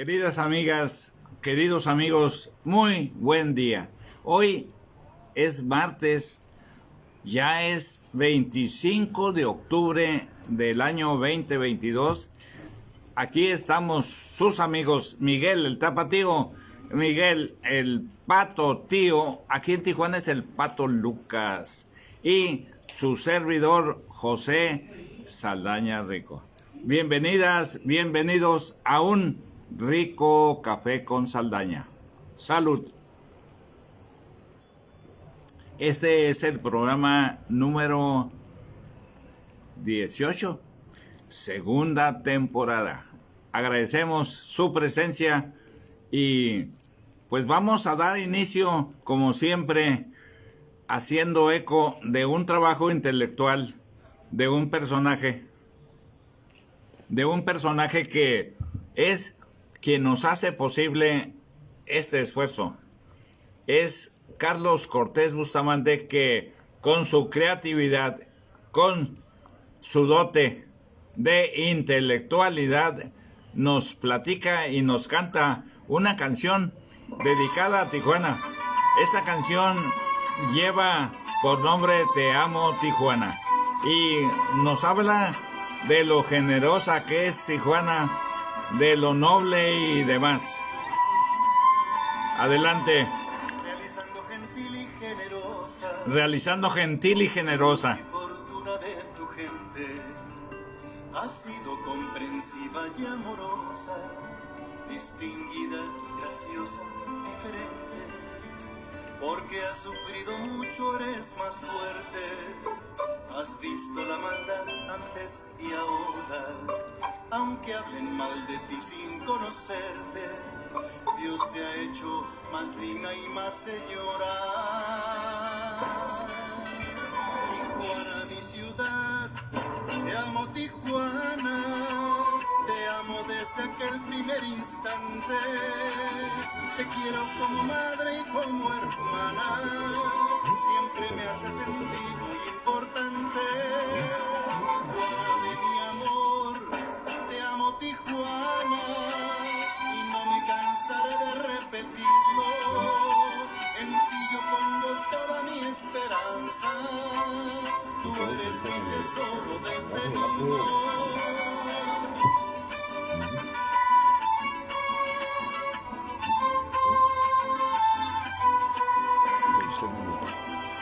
Queridas amigas, queridos amigos, muy buen día. Hoy es martes, ya es 25 de octubre del año 2022. Aquí estamos sus amigos Miguel el Tapatío, Miguel el Pato Tío, aquí en Tijuana es el Pato Lucas y su servidor José Saldaña Rico. Bienvenidas, bienvenidos a un rico café con Saldaña. Salud. Este es el programa número 18, segunda temporada. Agradecemos su presencia y pues vamos a dar inicio, como siempre, haciendo eco de un trabajo intelectual de un personaje que es quien nos hace posible este esfuerzo. Es Carlos Cortés Bustamante, que con su creatividad, con su dote de intelectualidad, nos platica y nos canta una canción dedicada a Tijuana. Esta canción lleva por nombre Te Amo Tijuana y nos habla de lo generosa que es Tijuana, de lo noble y demás. Adelante. Realizando gentil y generosa. Fortuna de tu gente ha sido comprensiva y amorosa, distinguida, graciosa, diferente. Porque has sufrido mucho, eres más fuerte. Has visto la maldad antes y ahora. Aunque hablen mal de ti sin conocerte, Dios te ha hecho más digna y más señora. Tijuana, mi ciudad, te amo Tijuana, te amo desde aquel primer instante. Te quiero como madre y como hermana, siempre me hace sentir muy importante. Tijuana de mi amor, te amo Tijuana, y no me cansaré de repetirlo. En ti yo pongo toda mi esperanza, tú eres mi tesoro desde niño.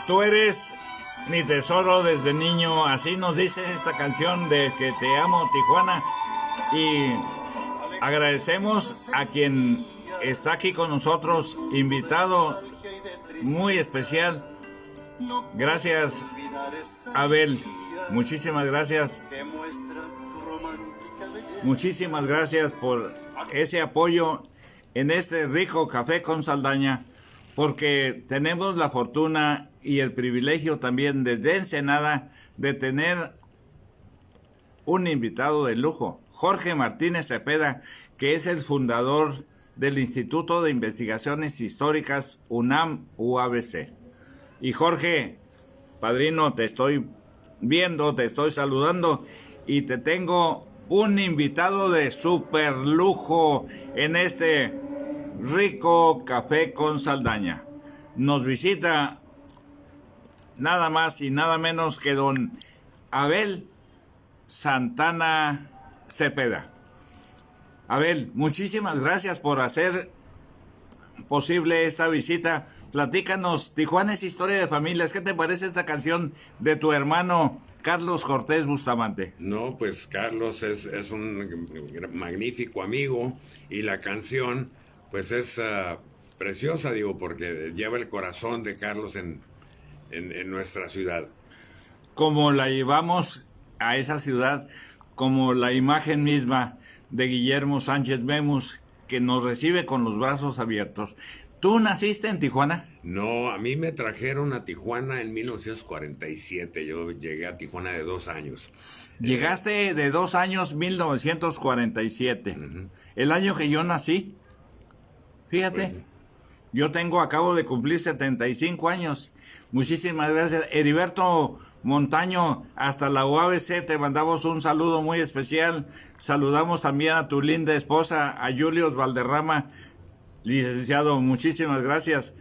Tú eres mi tesoro desde niño, así nos dice esta canción de que Te Amo Tijuana. Y agradecemos a quien está aquí con nosotros, invitado muy especial. Gracias, Abel. Muchísimas gracias. Muchísimas gracias por ese apoyo en este rico café con Saldaña, porque tenemos la fortuna y el privilegio también desde Ensenada de tener un invitado de lujo, Jorge Martínez Cepeda, que es el fundador del Instituto de Investigaciones Históricas UNAM-UABC. Y Jorge, padrino, te estoy viendo, te estoy saludando y te tengo un invitado de super lujo en este rico café con Saldaña. Nos visita nada más y nada menos que don Abel Santana Cepeda. Abel, muchísimas gracias por hacer posible esta visita. Platícanos, Tijuana es historia de familias. ¿Qué te parece esta canción de tu hermano Carlos Cortés Bustamante? No, pues Carlos es un magnífico amigo y la canción pues es preciosa, digo, porque lleva el corazón de Carlos en nuestra ciudad. Como la llevamos a esa ciudad, como la imagen misma de Guillermo Sánchez Memus, que nos recibe con los brazos abiertos. ¿Tú naciste en Tijuana? No, a mí me trajeron a Tijuana en 1947. Yo llegué a Tijuana de 2 años. Llegaste de 2 años, 1947. El año que yo nací. Fíjate, pues, yo acabo de cumplir 75 años. Muchísimas gracias. Heriberto Montaño, hasta la UABC te mandamos un saludo muy especial. Saludamos también a tu linda esposa, a Julius Valderrama. Licenciado, muchísimas gracias.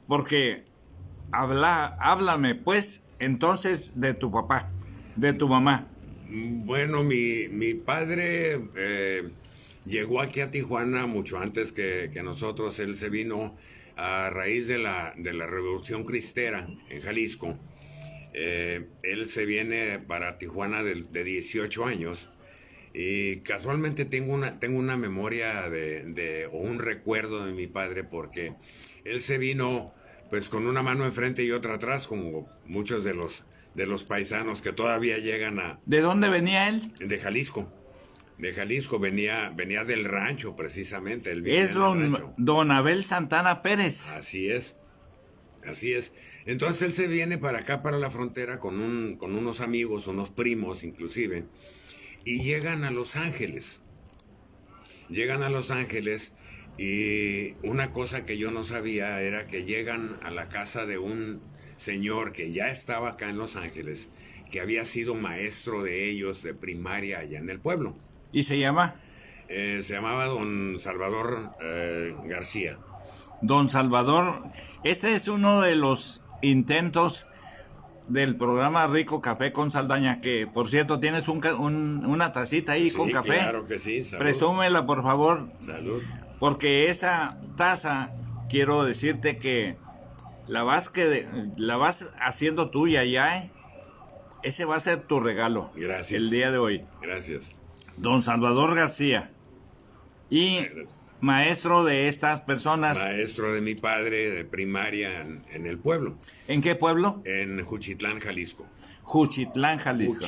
Porque háblame pues entonces de tu papá, de tu mamá. Bueno, mi padre llegó aquí a Tijuana mucho antes que nosotros. Él se vino a raíz de la Revolución Cristera en Jalisco. Él se viene para Tijuana de 18 años y casualmente tengo una memoria o un recuerdo de mi padre, porque él se vino pues con una mano enfrente y otra atrás, como muchos de los paisanos que todavía llegan ¿De dónde venía él? de Jalisco. De Jalisco, venía del rancho precisamente. Él Es don Abel Santana Pérez. Así es. Así es. Entonces él se viene para acá, para la frontera, con unos amigos, unos primos inclusive, y llegan a Los Ángeles. Llegan a Los Ángeles y una cosa que yo no sabía era que llegan a la casa de un señor que ya estaba acá en Los Ángeles, que había sido maestro de ellos de primaria allá en el pueblo. ¿Y se llama? Se llamaba don Salvador García. Don Salvador, este es uno de los intentos del programa Rico Café con Saldaña, que por cierto tienes una tacita ahí, sí, con café. Claro que sí. Salud. Presúmela, por favor. Salud. Porque esa taza, quiero decirte que la vas haciendo tuya ya, Ese va a ser tu regalo. Gracias. El día de hoy. Gracias. Don Salvador García. Y Gracias. Maestro de estas personas. Maestro de mi padre de primaria en el pueblo. ¿En qué pueblo? En Juchitlán, Jalisco. Juchitlán, Jalisco.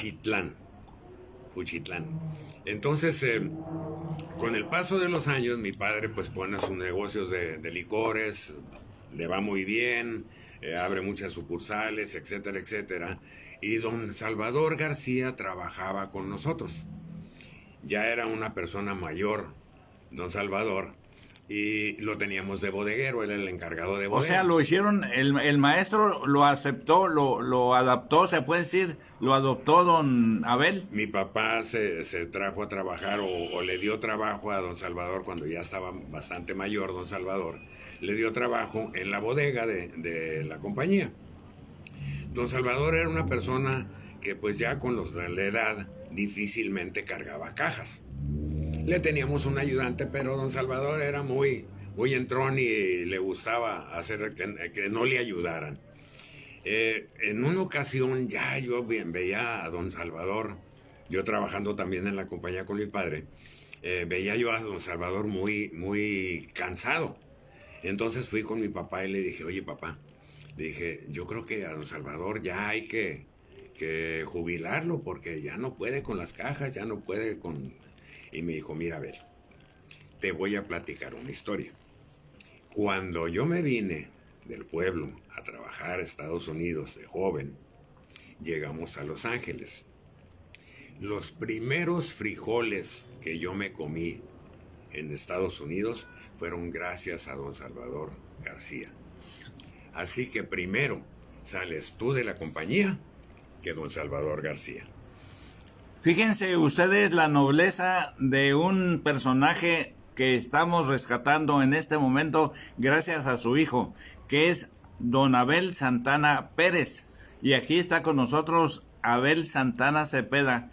Juchitlán. Entonces, con el paso de los años, mi padre pues pone sus negocios de licores, le va muy bien, abre muchas sucursales, etcétera, etcétera. Y don Salvador García trabajaba con nosotros. Ya era una persona mayor, don Salvador, y lo teníamos de bodeguero, él era el encargado de bodega. O sea, lo hicieron, el maestro lo aceptó, lo adaptó, se puede decir, lo adoptó don Abel. Mi papá se trajo a trabajar o le dio trabajo a don Salvador cuando ya estaba bastante mayor, don Salvador. Le dio trabajo en la bodega de la compañía. Don Salvador era una persona que pues ya con la edad difícilmente cargaba cajas. Le teníamos un ayudante, pero don Salvador era muy entrón y le gustaba hacer que no le ayudaran. En una ocasión ya yo veía a don Salvador, yo trabajando también en la compañía con mi padre, veía yo a don Salvador muy cansado. Entonces fui con mi papá y le dije, oye papá, le dije, yo creo que a don Salvador ya hay que jubilarlo porque ya no puede con las cajas, ya no puede con... Y me dijo, mira, a ver, te voy a platicar una historia. Cuando yo me vine del pueblo a trabajar a Estados Unidos de joven, llegamos a Los Ángeles. Los primeros frijoles que yo me comí en Estados Unidos fueron gracias a don Salvador García. Así que primero sales tú de la compañía que don Salvador García. Fíjense ustedes la nobleza de un personaje que estamos rescatando en este momento gracias a su hijo, que es don Abel Santana Pérez. Y aquí está con nosotros Abel Santana Cepeda,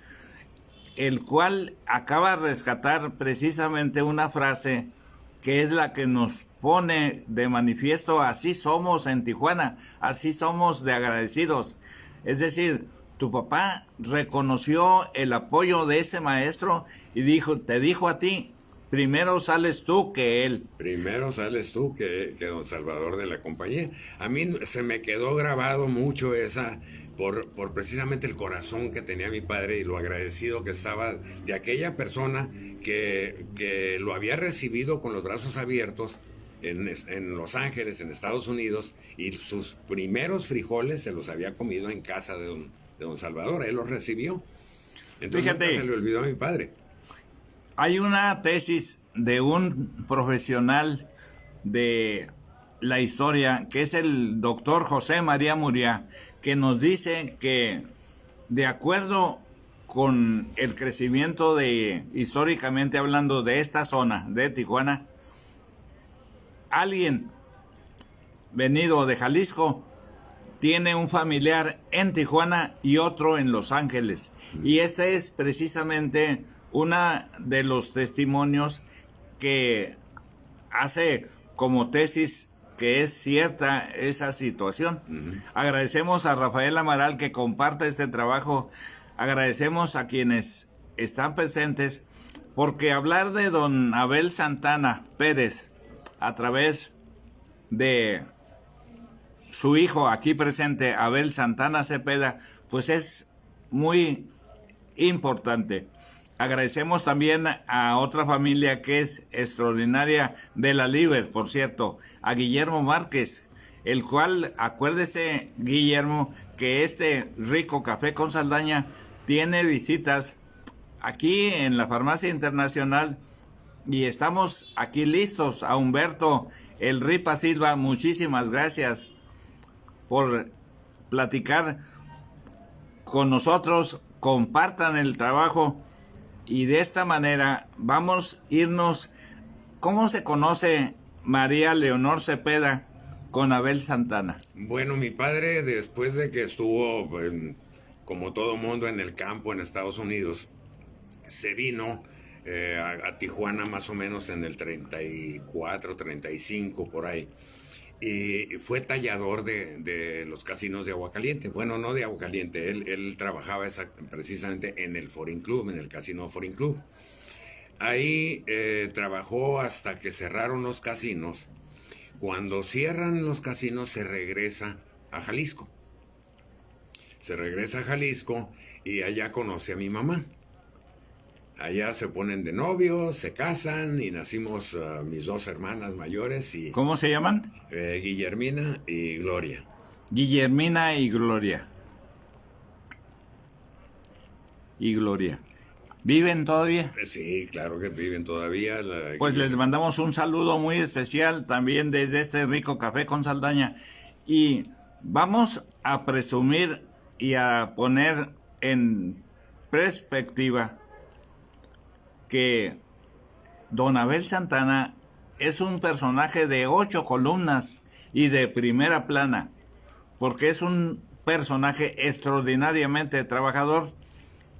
el cual acaba de rescatar precisamente una frase que es la que nos pone de manifiesto: así somos en Tijuana, así somos de agradecidos. Es decir, tu papá reconoció el apoyo de ese maestro y te dijo a ti, primero sales tú que él. Primero sales tú que don Salvador de la compañía. A mí se me quedó grabado mucho esa, por precisamente el corazón que tenía mi padre y lo agradecido que estaba de aquella persona que lo había recibido con los brazos abiertos en Los Ángeles, en Estados Unidos, y sus primeros frijoles se los había comido en casa de don Salvador. Él los recibió. Entonces nunca se le olvidó a mi padre. Hay una tesis de un profesional de la historia, que es el doctor José María Muriá, que nos dice que de acuerdo con el crecimiento históricamente hablando, de esta zona de Tijuana, alguien venido de Jalisco tiene un familiar en Tijuana y otro en Los Ángeles. Y este es precisamente uno de los testimonios que hace como tesis que es cierta esa situación. Agradecemos a Rafael Amaral que comparte este trabajo. Agradecemos a quienes están presentes, porque hablar de don Abel Santana Pérez a través de su hijo aquí presente, Abel Santana Cepeda, pues es muy importante. Agradecemos también a otra familia que es extraordinaria de la Liber, por cierto, a Guillermo Márquez, el cual, acuérdese, Guillermo, que este rico café con Saldaña tiene visitas aquí en la Farmacia Internacional y estamos aquí listos. A Humberto El Ripa Silva, muchísimas gracias por platicar con nosotros. Compartan el trabajo y de esta manera vamos a irnos. ¿Cómo se conoce María Leonor Cepeda con Abel Santana? Bueno, mi padre, después de que estuvo, como todo mundo, en el campo en Estados Unidos, se vino a Tijuana más o menos en el 34, 35, por ahí. Y fue tallador de los casinos de Aguacaliente. Bueno, no de Aguacaliente, él trabajaba precisamente en el Foreign Club, en el casino Foreign Club. Ahí trabajó hasta que cerraron los casinos. Cuando cierran los casinos se regresa a Jalisco. Se regresa a Jalisco y allá conoce a mi mamá. Allá se ponen de novios, se casan y nacimos mis dos hermanas mayores. Y, ¿cómo se llaman? Guillermina y Gloria. Guillermina y Gloria. Y Gloria. ¿Viven todavía? Sí, claro que viven todavía. Pues les mandamos un saludo muy especial también desde este rico café con Saldaña. Y vamos a presumir y a poner en perspectiva que don Abel Santana es un personaje de 8 columnas y de primera plana, porque es un personaje extraordinariamente trabajador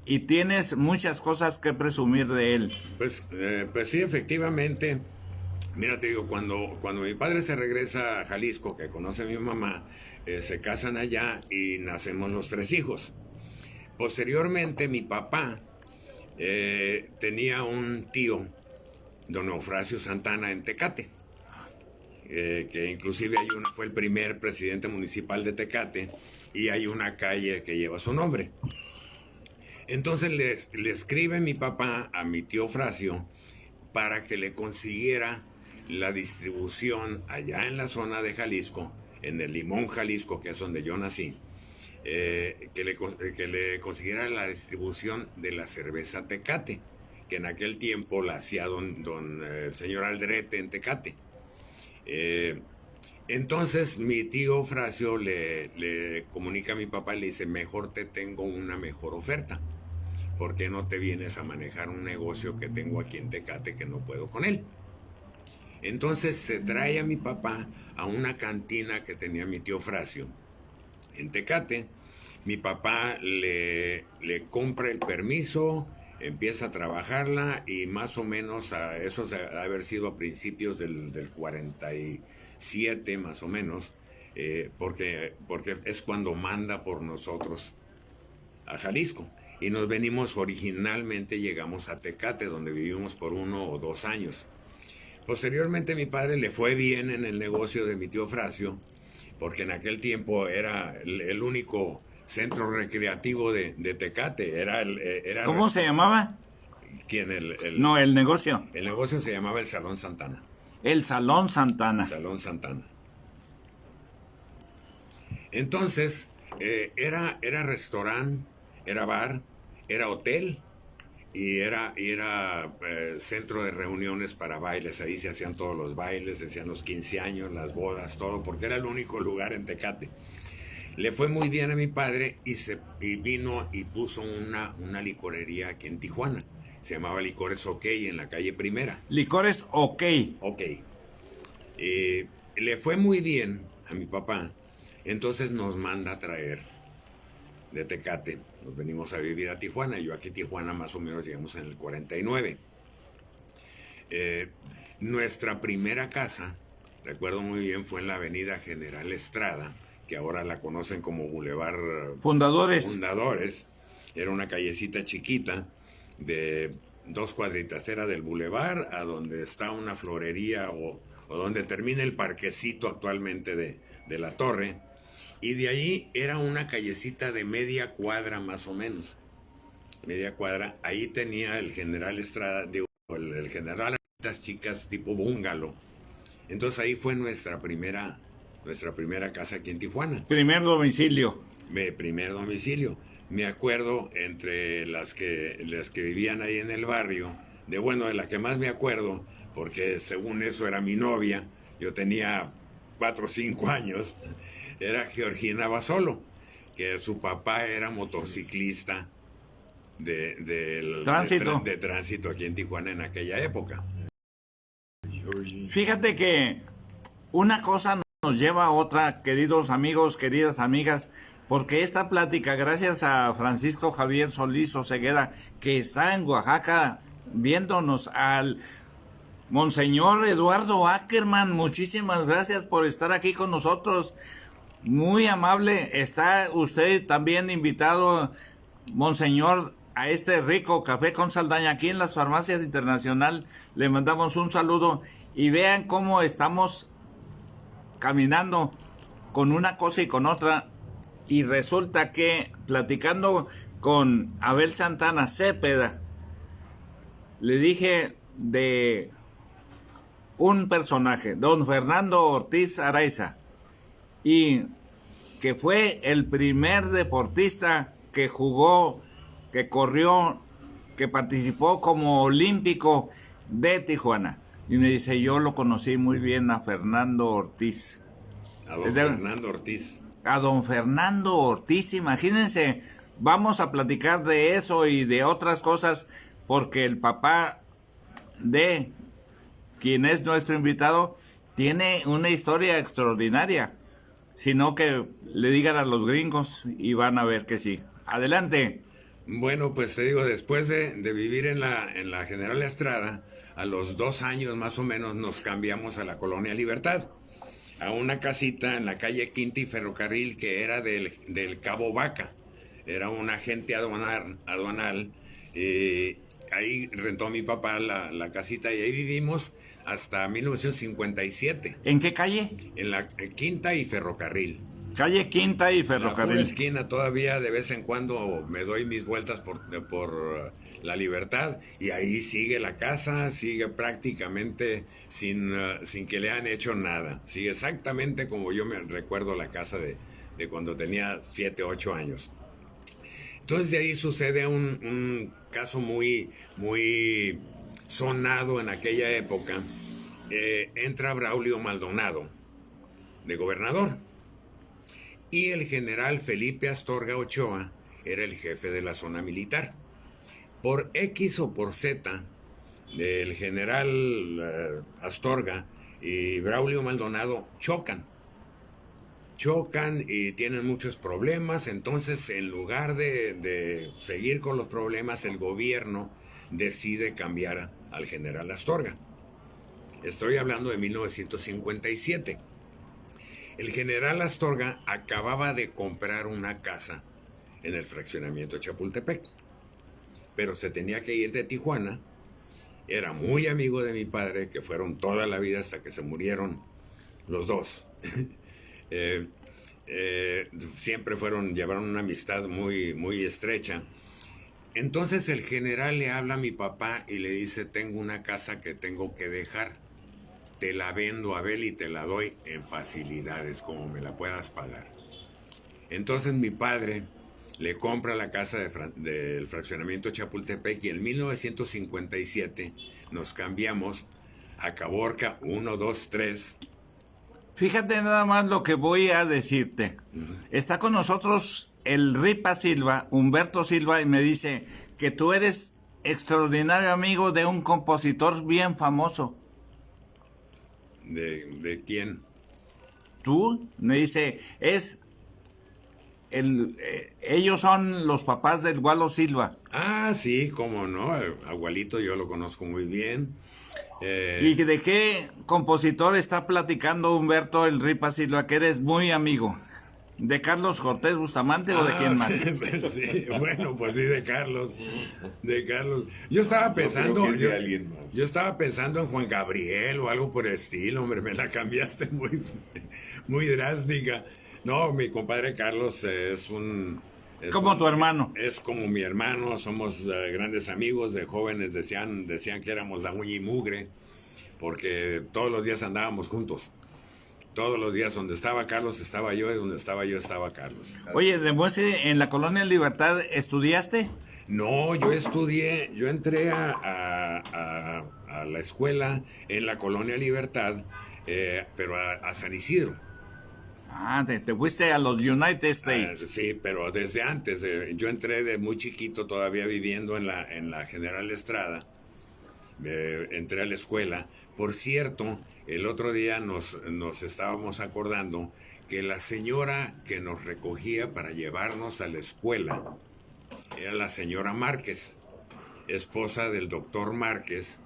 y tienes muchas cosas que presumir de él. Pues sí, efectivamente. Mira, te digo, cuando mi padre se regresa a Jalisco, que conoce a mi mamá, se casan allá y nacemos los 3 hijos. Posteriormente, mi papá tenía un tío, don Eufrasio Santana, en Tecate, que inclusive fue el primer presidente municipal de Tecate, y hay una calle que lleva su nombre. Entonces le escribe mi papá a mi tío Eufrasio para que le consiguiera la distribución allá en la zona de Jalisco, en el Limón, Jalisco, que es donde yo nací, que le consiguiera la distribución de la cerveza Tecate, que en aquel tiempo la hacía el señor Aldrete en Tecate. Entonces mi tío Frasio le comunica a mi papá y le dice: mejor te tengo una mejor oferta. ¿Por qué no te vienes a manejar un negocio que tengo aquí en Tecate que no puedo con él? Entonces se trae a mi papá a una cantina que tenía mi tío Frasio en Tecate. Mi papá le compra el permiso, empieza a trabajarla y más o menos eso debe haber sido a principios del 47 más o menos, porque es cuando manda por nosotros a Jalisco. Y nos venimos, originalmente llegamos a Tecate, donde vivimos por 1 o 2 años. Posteriormente mi padre le fue bien en el negocio de mi tío Frasio, porque en aquel tiempo era el único centro recreativo de Tecate. ¿Cómo se llamaba? ¿Quién? No, el negocio. El negocio se llamaba el Salón Santana. El Salón Santana. Salón Santana. Entonces, era restaurante, era bar, era hotel y era centro de reuniones para bailes. Ahí se hacían todos los bailes, se hacían los 15 años, las bodas, todo, porque era el único lugar en Tecate. Le fue muy bien a mi padre y vino y puso una licorería aquí en Tijuana. Se llamaba Licores OK en la calle Primera. Licores OK. OK. Le fue muy bien a mi papá, entonces nos manda a traer de Tecate. Nos venimos a vivir a Tijuana. Yo aquí a Tijuana más o menos llegamos en el 49. Nuestra primera casa, recuerdo muy bien, fue en la avenida General Estrada, que ahora la conocen como Boulevard Fundadores. Era una callecita chiquita de 2 cuadritas. Era del Boulevard a donde está una florería o donde termina el parquecito actualmente de la torre. Y de ahí era una callecita de media cuadra más o menos. Media cuadra. Ahí tenía el General Estrada, el General estas chicas tipo bungalow. Entonces ahí fue nuestra primera casa aquí en Tijuana. Primer domicilio. Primer domicilio. Me acuerdo entre las que vivían ahí en el barrio, de la que más me acuerdo, porque según eso era mi novia, yo tenía 4 o 5 años, era Georgina Basolo, que su papá era motociclista de tránsito aquí en Tijuana en aquella época. Fíjate que una cosa nos lleva a otra, queridos amigos, queridas amigas, porque esta plática, gracias a Francisco Javier Solís Oseguera, que está en Oaxaca viéndonos, al Monseñor Eduardo Ackerman, muchísimas gracias por estar aquí con nosotros. Muy amable, está usted también invitado, Monseñor, a este rico café con Saldaña aquí en las Farmacias Internacional. Le mandamos un saludo y vean cómo estamos caminando con una cosa y con otra. Y resulta que platicando con Abel Santana Cepeda, le dije de un personaje, don Fernando Ortiz Araiza, y que fue el primer deportista que jugó, que corrió, que participó como olímpico de Tijuana. Y me dice, yo lo conocí muy bien a Fernando Ortiz. A don Fernando Ortiz. A don Fernando Ortiz, imagínense, vamos a platicar de eso y de otras cosas, porque el papá de quien es nuestro invitado tiene una historia extraordinaria. Sino que le digan a los gringos y van a ver que sí. Adelante. Bueno, pues te digo, después de vivir en la General Estrada, a los 2 años más o menos nos cambiamos a la Colonia Libertad, a una casita en la calle Quinta y Ferrocarril que era del Cabo Vaca. Era un agente aduanal. Ahí rentó mi papá la casita y ahí vivimos hasta 1957. ¿En qué calle? En la Quinta y Ferrocarril. Calle Quinta y Ferrocarril. La esquina, todavía de vez en cuando me doy mis vueltas por la Libertad y ahí sigue la casa, sigue prácticamente sin que le han hecho nada. Sigue exactamente como yo me recuerdo la casa de cuando tenía 7, 8 años. Entonces de ahí sucede un caso muy, muy sonado en aquella época. Entra Braulio Maldonado de gobernador y el general Felipe Astorga Ochoa era el jefe de la zona militar. Por X o por Z, el general Astorga y Braulio Maldonado chocan y tienen muchos problemas. Entonces, en lugar de seguir con los problemas, el gobierno decide cambiar al general Astorga. Estoy hablando de 1957. El general Astorga acababa de comprar una casa en el fraccionamiento Chapultepec, pero se tenía que ir de Tijuana. Era muy amigo de mi padre, que fueron toda la vida hasta que se murieron los dos. Siempre llevaron una amistad muy, muy estrecha. Entonces el general le habla a mi papá y le dice, tengo una casa que tengo que dejar, te la vendo, Abel, y te la doy en facilidades, como me la puedas pagar. Entonces mi padre le compra la casa del fraccionamiento Chapultepec y en 1957 nos cambiamos a Caborca 1, 2, 3, Fíjate nada más lo que voy a decirte. Está con nosotros el Ripa Silva, Humberto Silva, y me dice que tú eres extraordinario amigo de un compositor bien famoso. ¿De quién? Tú, me dice, ellos son los papás del Gualo Silva. Ah, sí, cómo no, Agualito yo lo conozco muy bien. ¿Y de qué compositor está platicando Humberto el Ripa Silva, que eres muy amigo? ¿De Carlos Cortés Bustamante o de quién más? Sí, bueno, pues sí, de Carlos. Yo estaba pensando, creo que sea alguien más. yo estaba pensando en Juan Gabriel o algo por el estilo, hombre, me la cambiaste muy drástica. No, mi compadre Carlos es Como tu hermano. Es como mi hermano, somos grandes amigos, de jóvenes decían que éramos la uña y mugre, porque todos los días andábamos juntos. Todos los días, donde estaba Carlos estaba yo, y donde estaba yo estaba Carlos. Oye, después en la Colonia Libertad, ¿estudiaste? No, yo entré a la escuela en la Colonia Libertad, pero a San Isidro. Ah, te fuiste a los United States. Sí, pero desde antes, yo entré de muy chiquito, todavía viviendo en la General Estrada. Entré a la escuela. Por cierto, el otro día nos estábamos acordando que la señora que nos recogía para llevarnos a la escuela era la señora Márquez, esposa del doctor Márquez,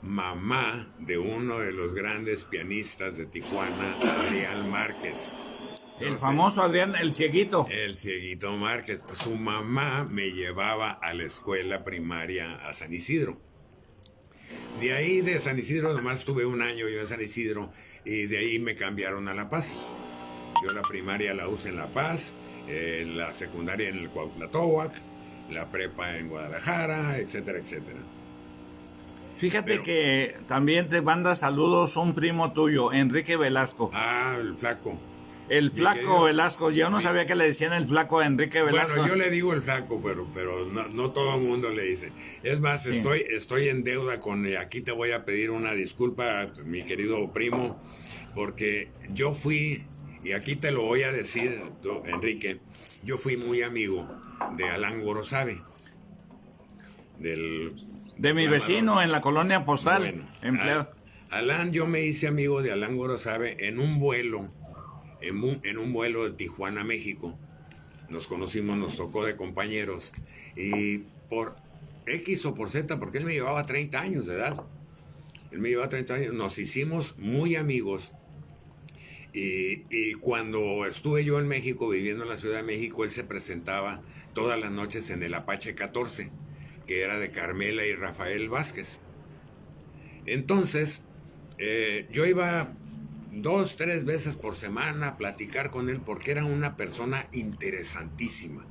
mamá de uno de los grandes pianistas de Tijuana, Adrián Márquez. El famoso Adrián, el cieguito. El cieguito Márquez. Su mamá me llevaba a la escuela primaria a San Isidro. De ahí, de San Isidro, nomás tuve un año yo en San Isidro, y de ahí me cambiaron a La Paz. Yo la primaria la usé en La Paz, la secundaria en el Cuautlatóac, la prepa en Guadalajara, etcétera, etcétera. Fíjate que también te manda saludos un primo tuyo, Enrique Velasco. Ah, el flaco. El flaco Velasco, yo no sabía que le decían el flaco a Enrique Velasco. Bueno, yo le digo el flaco, pero no todo el mundo le dice. Es más, Sí. estoy en deuda aquí te voy a pedir una disculpa, mi querido primo, porque yo fui, y aquí te lo voy a decir, Enrique, yo fui muy amigo de Alán Gorosabe, de mi vecino en la colonia postal, Bueno, empleado. Alán, yo me hice amigo de Alán Gorosabe en un vuelo de Tijuana, México. Nos conocimos, nos tocó de compañeros, y por X o por Z, porque él me llevaba 30 años de edad. Él me llevaba 30 años, nos hicimos muy amigos, y cuando estuve yo en México, viviendo en la Ciudad de México, él se presentaba todas las noches en el Apache 14, que era de Carmela y Rafael Vázquez. Entonces, yo iba 2, 3 veces por semana a platicar con él, porque era una persona interesantísima.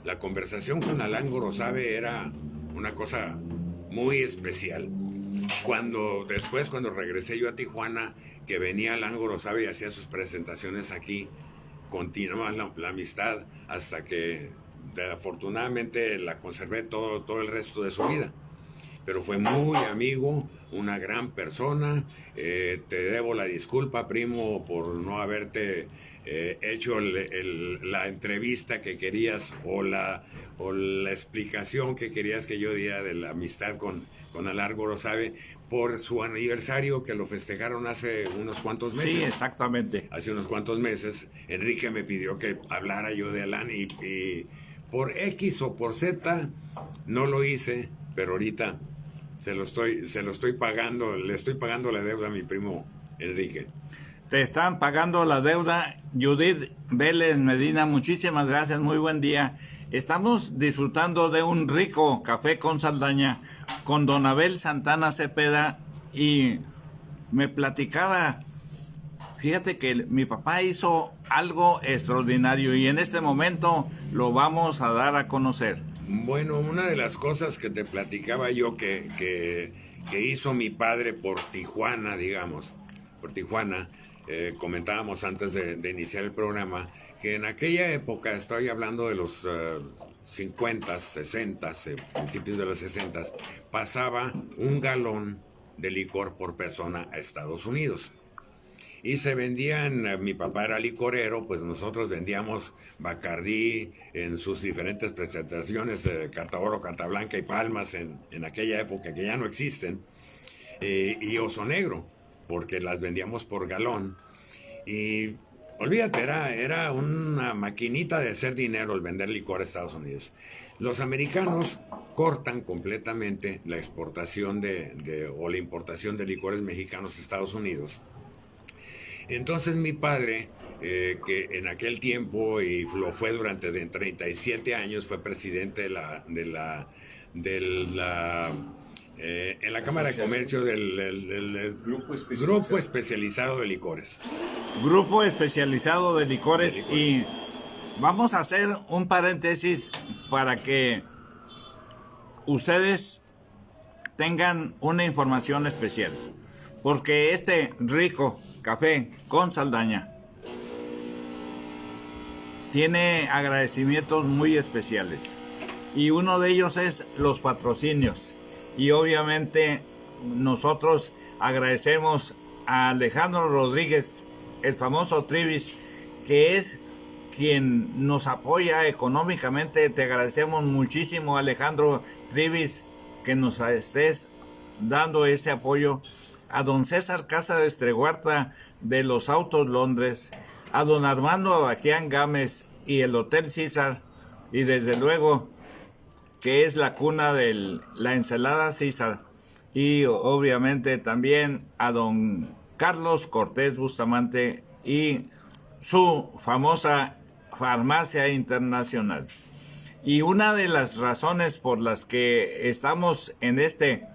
La conversación con Alán Gorosabe era una cosa muy especial. Cuando regresé yo a Tijuana, que venía Alán Gorosabe y hacía sus presentaciones aquí, continuaba la amistad hasta que afortunadamente la conservé todo el resto de su vida. Pero fue muy amigo, una gran persona. Te debo la disculpa, primo, por no haberte hecho la entrevista que querías, o la explicación que querías que yo diera de la amistad con Alán Gorosabe, por su aniversario, que lo festejaron hace unos cuantos meses. Sí, exactamente. Hace unos cuantos meses, Enrique me pidió que hablara yo de Alán, y por X o por Z no lo hice, pero ahorita se lo estoy pagando, le estoy pagando la deuda a mi primo Enrique. Te están pagando la deuda. Judith Vélez Medina, muchísimas gracias, muy buen día. Estamos disfrutando de un rico café con Saldaña con don Abel Santana Cepeda, y me platicaba, fíjate que mi papá hizo algo extraordinario, y en este momento lo vamos a dar a conocer. Bueno, una de las cosas que te platicaba yo que hizo mi padre por Tijuana, comentábamos antes de iniciar el programa, que en aquella época, estoy hablando de los 50, 60, principios de los 60, pasaba un galón de licor por persona a Estados Unidos. y se vendían, mi papá era licorero, pues nosotros vendíamos Bacardí en sus diferentes presentaciones, Carta Oro, Carta Blanca y Palmas en aquella época que ya no existen, y Oso Negro, porque las vendíamos por galón. Y olvídate, era una maquinita de hacer dinero el vender licor a Estados Unidos. Los americanos cortan completamente la exportación o la importación de licores mexicanos a Estados Unidos. Entonces mi padre, que en aquel tiempo, y lo fue durante 37 años, fue presidente en la Cámara de Comercio del Grupo Especializado de Licores. Grupo Especializado de Licores. Y vamos a hacer un paréntesis para que ustedes tengan una información especial, porque este rico café con Saldaña tiene agradecimientos muy especiales, y uno de ellos es los patrocinios. Y obviamente nosotros agradecemos a Alejandro Rodríguez, el famoso Trivis, que es quien nos apoya económicamente. Te agradecemos muchísimo, Alejandro Trivis, que nos estés dando ese apoyo. A don César Cázares Treguarta de los Autos Londres, a don Armando Abaquián Gámez y el Hotel César, y desde luego que es la cuna de la ensalada César, y obviamente también a don Carlos Cortés Bustamante y su famosa Farmacia Internacional. Y una de las razones por las que estamos en este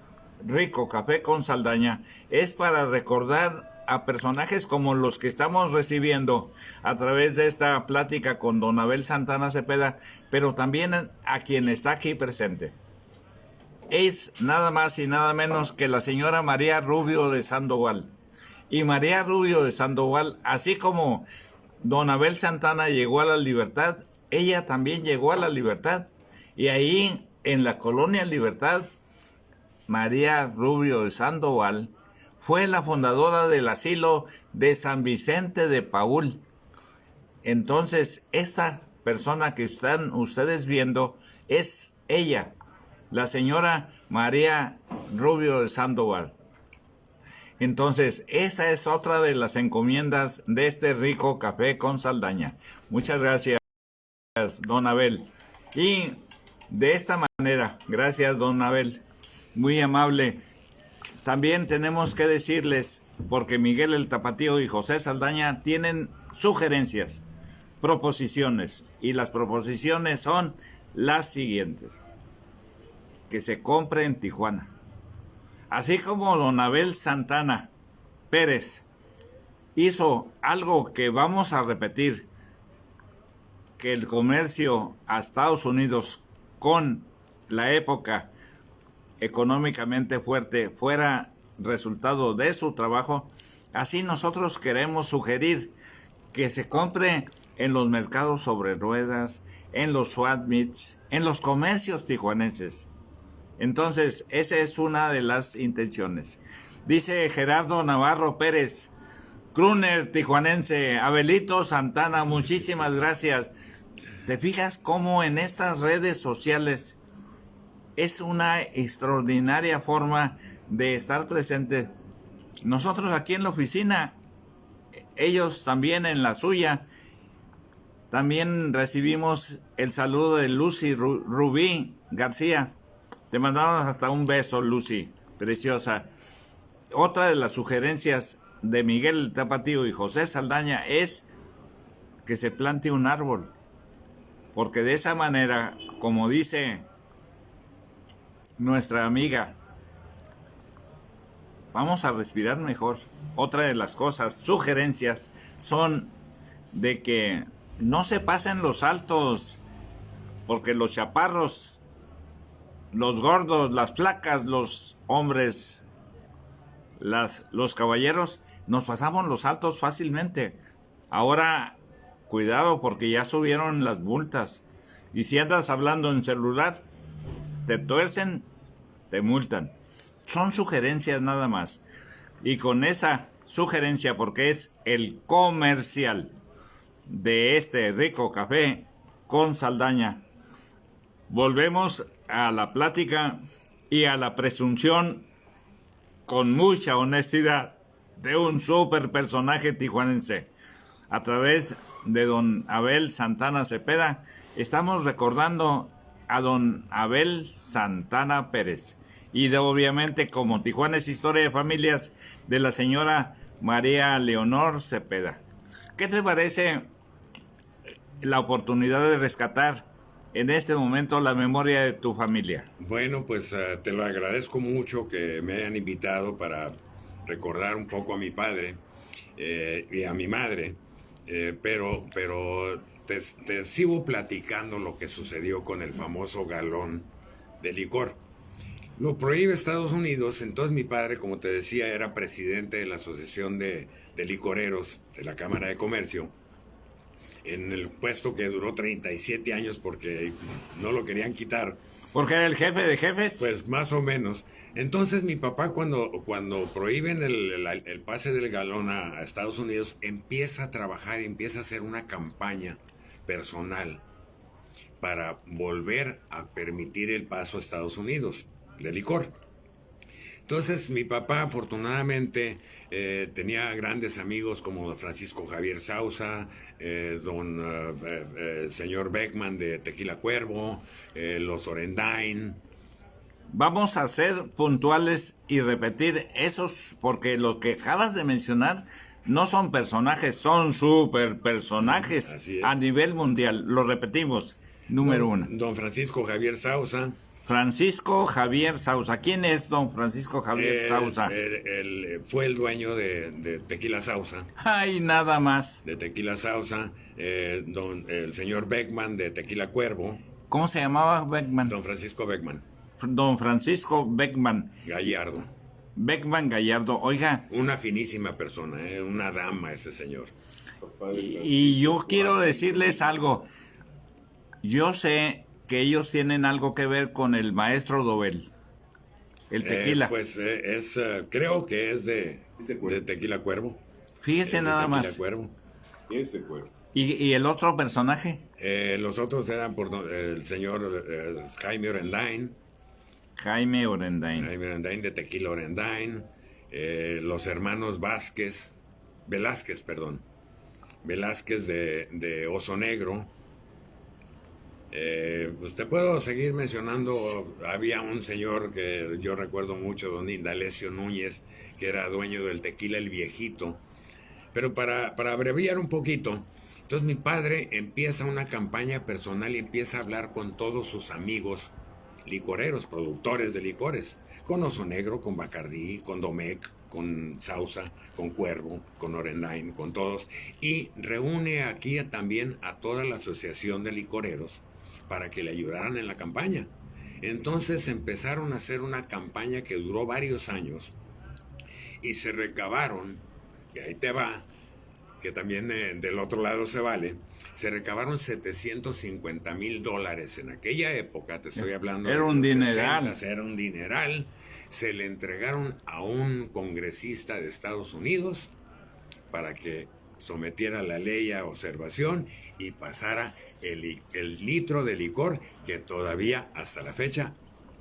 rico café con Saldaña es para recordar a personajes como los que estamos recibiendo a través de esta plática con don Abel Santana Cepeda, pero también a quien está aquí presente. Es nada más y nada menos que la señora María Rubio de Sandoval. Y María Rubio de Sandoval, así como don Abel Santana llegó a la Libertad, ella también llegó a la Libertad. Y ahí, en la Colonia Libertad, María Rubio de Sandoval fue la fundadora del asilo de San Vicente de Paúl. Entonces, esta persona que están ustedes viendo es ella, la señora María Rubio de Sandoval. Entonces, esa es otra de las encomiendas de este rico café con Saldaña. Muchas gracias, don Abel. Y de esta manera, gracias, don Abel, muy amable. También tenemos que decirles, porque Miguel el Tapatío y José Saldaña tienen sugerencias, proposiciones, y las proposiciones son las siguientes: que se compre en Tijuana. Así como don Abel Santana Pérez hizo algo que vamos a repetir, que el comercio a Estados Unidos con la época económicamente fuerte fuera resultado de su trabajo, así nosotros queremos sugerir que se compre en los mercados sobre ruedas, en los swap meets, en los comercios tijuanenses. Entonces, esa es una de las intenciones. Dice Gerardo Navarro Pérez, Kruner tijuanense, Abelito Santana, muchísimas gracias. ¿Te fijas cómo en estas redes sociales es una extraordinaria forma de estar presente? Nosotros aquí en la oficina, ellos también en la suya. También recibimos el saludo de Lucy Rubí García. Te mandamos hasta un beso, Lucy, preciosa. Otra de las sugerencias de Miguel Tapatío y José Saldaña es que se plante un árbol, porque de esa manera, como dice nuestra amiga, vamos a respirar mejor. Otra de las cosas, sugerencias, son de que no se pasen los altos, porque los chaparros, los gordos, las flacas, los hombres, los caballeros, nos pasamos los altos fácilmente. Ahora, cuidado, porque ya subieron las multas. Y si andas hablando en celular, te tuercen, te multan. Son sugerencias nada más. Y con esa sugerencia porque es el comercial de este rico café con Saldaña. Volvemos a la plática y a la presunción con mucha honestidad de un super personaje tijuanense. A través de don Abel Santana Cepeda, estamos recordando a don Abel Santana Pérez. Y obviamente, como Tijuana es historia de familias, de la señora María Leonor Cepeda. ¿Qué te parece la oportunidad de rescatar en este momento la memoria de tu familia? Bueno, pues te lo agradezco mucho que me hayan invitado para recordar un poco a mi padre y a mi madre, pero te sigo platicando lo que sucedió con el famoso galón de licor. Lo prohíbe Estados Unidos, entonces mi padre, como te decía, era presidente de la Asociación de Licoreros de la Cámara de Comercio, en el puesto que duró 37 años porque no lo querían quitar. ¿Porque era el jefe de jefes? Pues más o menos. Entonces mi papá cuando prohíben el pase del galón a Estados Unidos, empieza a trabajar y empieza a hacer una campaña personal para volver a permitir el paso a Estados Unidos de licor. Entonces mi papá afortunadamente tenía grandes amigos como Francisco Javier Sauza, señor Beckman de Tequila Cuervo, los Orendain. Vamos a ser puntuales y repetir esos, porque lo que acabas de mencionar no son personajes, son super personajes a nivel mundial. Lo repetimos. Número uno. Don Francisco Javier Sauza. Francisco Javier Sauza. ¿Quién es don Francisco Javier Sauza? Él fue el dueño de Tequila Sauza. Ay, nada más. De Tequila Sauza. El señor Beckman de Tequila Cuervo. ¿Cómo se llamaba Beckman? Don Francisco Beckman. Don Francisco Beckman. Gallardo. Beckman Gallardo. Oiga. Una finísima persona, una dama ese señor. Y yo quiero decirles algo. Yo sé que ellos tienen algo que ver con el maestro Dobel, el tequila. Creo que es de Tequila Cuervo. Fíjense nada más. Cuervo. ¿Y el otro personaje? Los otros eran por el señor Jaime Orendain. Jaime Orendain. Jaime Orendain de Tequila Orendain. Los hermanos Velázquez de Oso Negro. Pues te puedo seguir mencionando. Había un señor que yo recuerdo mucho, don Indalecio Núñez, que era dueño del Tequila El Viejito. Pero para abreviar un poquito, entonces mi padre empieza una campaña personal y empieza a hablar con todos sus amigos licoreros, productores de licores, con Oso Negro, con Bacardí, con Domecq, con Sauza, con Cuervo, con Orendain, con todos, y reúne aquí también a toda la asociación de licoreros para que le ayudaran en la campaña. Entonces empezaron a hacer una campaña que duró varios años y se recabaron, y ahí te va, que también del otro lado se vale, se recabaron $750,000 en aquella época, te estoy hablando. Era un dineral. 60, era un dineral. Se le entregaron a un congresista de Estados Unidos para que sometiera la ley a observación y pasara el litro de licor que todavía hasta la fecha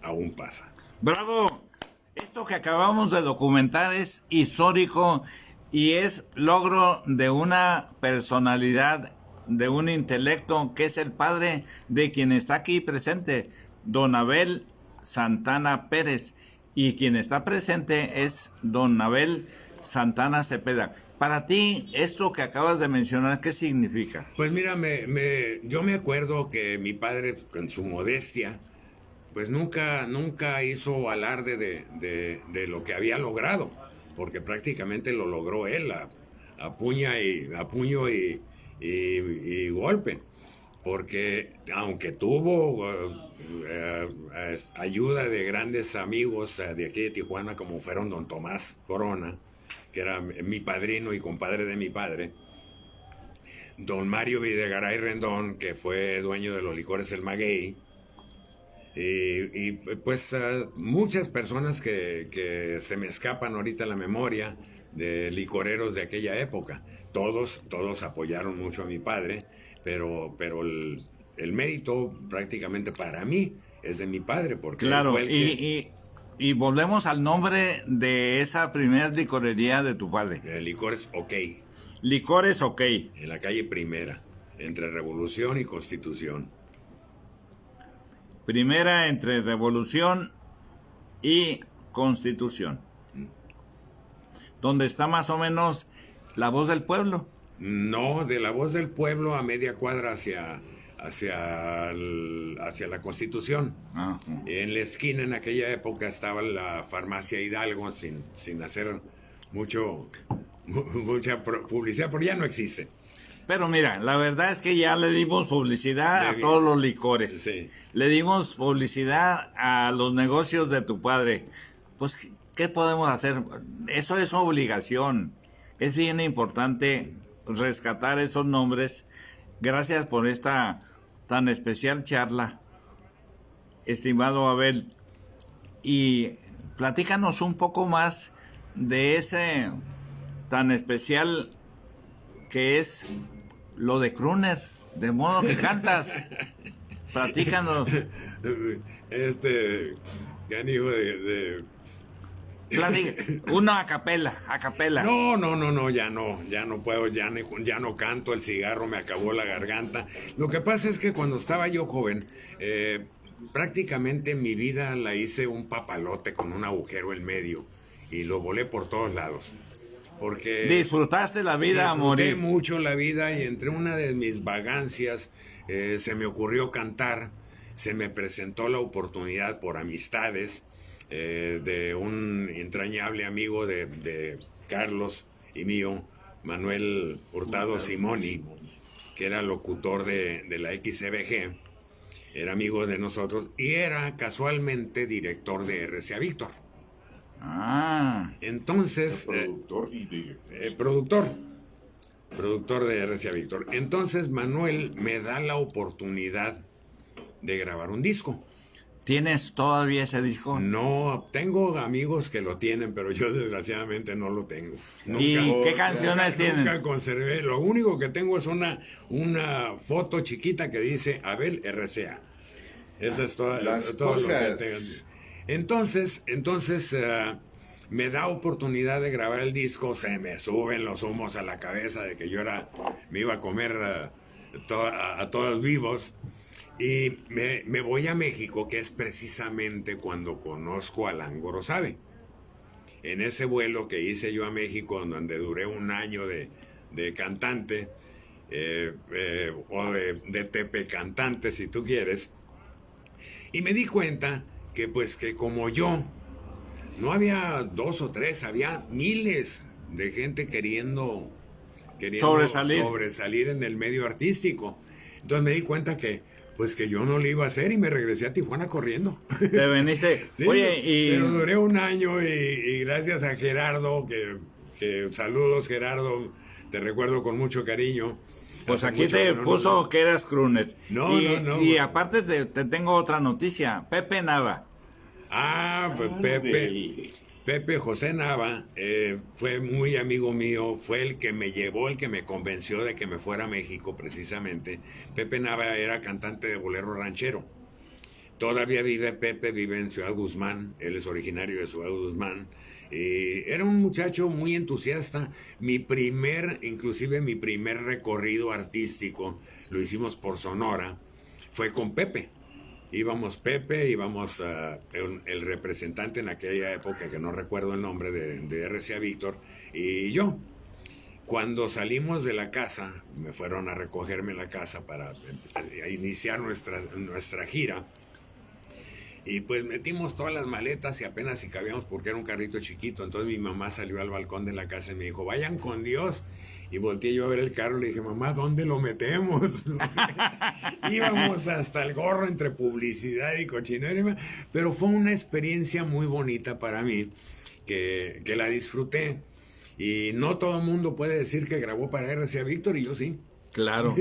aún pasa. ¡Bravo! Esto que acabamos de documentar es histórico y es logro de una personalidad, de un intelecto que es el padre de quien está aquí presente, don Abel Santana Pérez, y quien está presente es don Abel Santana Cepeda. Para ti, esto que acabas de mencionar, ¿qué significa? Pues mira, yo me acuerdo que mi padre, con su modestia, pues nunca hizo alarde de lo que había logrado, porque prácticamente lo logró él a puño y golpe, porque aunque tuvo ayuda de grandes amigos de aquí de Tijuana, como fueron don Tomás Corona, que era mi padrino y compadre de mi padre, don Mario Videgaray Rendón, que fue dueño de los licores El Maguey, y muchas personas que se me escapan ahorita a la memoria, de licoreros de aquella época. Todos apoyaron mucho a mi padre, pero el mérito prácticamente para mí es de mi padre, porque él Claro, fue el que... y volvemos al nombre de esa primera licorería de tu padre. Licores OK, Licores OK. en la calle Primera, entre Revolución y Constitución. Primera entre Revolución y Constitución. Donde está más o menos La Voz del Pueblo. No, de La Voz del Pueblo a media cuadra hacia la Constitución. Ajá. En la esquina en aquella época estaba la farmacia Hidalgo sin hacer mucha publicidad, porque ya no existe. Pero mira, la verdad es que ya le dimos publicidad a todos los licores. Sí. Le dimos publicidad a los negocios de tu padre. Pues, ¿qué podemos hacer? Eso es obligación. Es bien importante rescatar esos nombres. Gracias por esta tan especial charla, estimado Abel. Y platícanos un poco más de ese tan especial que es lo de crooner, de modo que cantas. Platícanos. Canijo de... Una a capela. No, ya no puedo, ya no canto, el cigarro me acabó la garganta. Lo que pasa es que cuando estaba yo joven, prácticamente mi vida la hice un papalote con un agujero en medio y lo volé por todos lados. Porque disfrutaste la vida a morir. Disfruté mucho la vida y entre una de mis vagancias se me ocurrió cantar, se me presentó la oportunidad por amistades de un entrañable amigo de Carlos y mío, Manuel Hurtado Simoni, que era locutor de la XCBG, era amigo de nosotros y era casualmente director de RCA Víctor. Entonces, productor de RCA Víctor. Entonces Manuel me da la oportunidad de grabar un disco. ¿Tienes todavía ese disco? No, tengo amigos que lo tienen, pero yo desgraciadamente no lo tengo. ¿Y qué canciones tienen? Nunca conservé. Lo único que tengo es una foto chiquita que dice Abel RCA. Esa es todo lo que tengo. Entonces me da oportunidad de grabar el disco, se me suben los humos a la cabeza de que me iba a comer a todos vivos. Y me voy a México, que es precisamente cuando conozco a Alan Gorosabe. En ese vuelo que hice yo a México, donde duré un año de cantante, o de tepe cantante, si tú quieres, y me di cuenta que como yo, no había 2 o 3, había miles de gente queriendo sobresalir en el medio artístico. Entonces me di cuenta que yo no lo iba a hacer y me regresé a Tijuana corriendo. Te veniste. Sí, oye, pero duré un año y gracias a Gerardo, que saludos Gerardo, te recuerdo con mucho cariño. Pues aquí te puso que eras crooner. No. Y aparte te tengo otra noticia. Pepe Nava. Pues Pepe José Nava fue muy amigo mío, fue el que me llevó, el que me convenció de que me fuera a México precisamente. Pepe Nava era cantante de bolero ranchero. Todavía vive en Ciudad Guzmán, él es originario de Ciudad Guzmán. Era un muchacho muy entusiasta. Mi primer recorrido artístico lo hicimos por Sonora, fue con Pepe. Íbamos el representante en aquella época, que no recuerdo el nombre, de RCA Víctor, y yo. Cuando salimos de la casa, me fueron a recogerme en la casa para iniciar nuestra gira. Y pues metimos todas las maletas y apenas si cabíamos porque era un carrito chiquito. Entonces mi mamá salió al balcón de la casa y me dijo, vayan con Dios. Y volteé yo a ver el carro y le dije, mamá, ¿dónde lo metemos? Íbamos hasta el gorro entre publicidad y cochinero. Pero fue una experiencia muy bonita para mí, que la disfruté. Y no todo el mundo puede decir que grabó para RCA Víctor, y yo sí. Claro.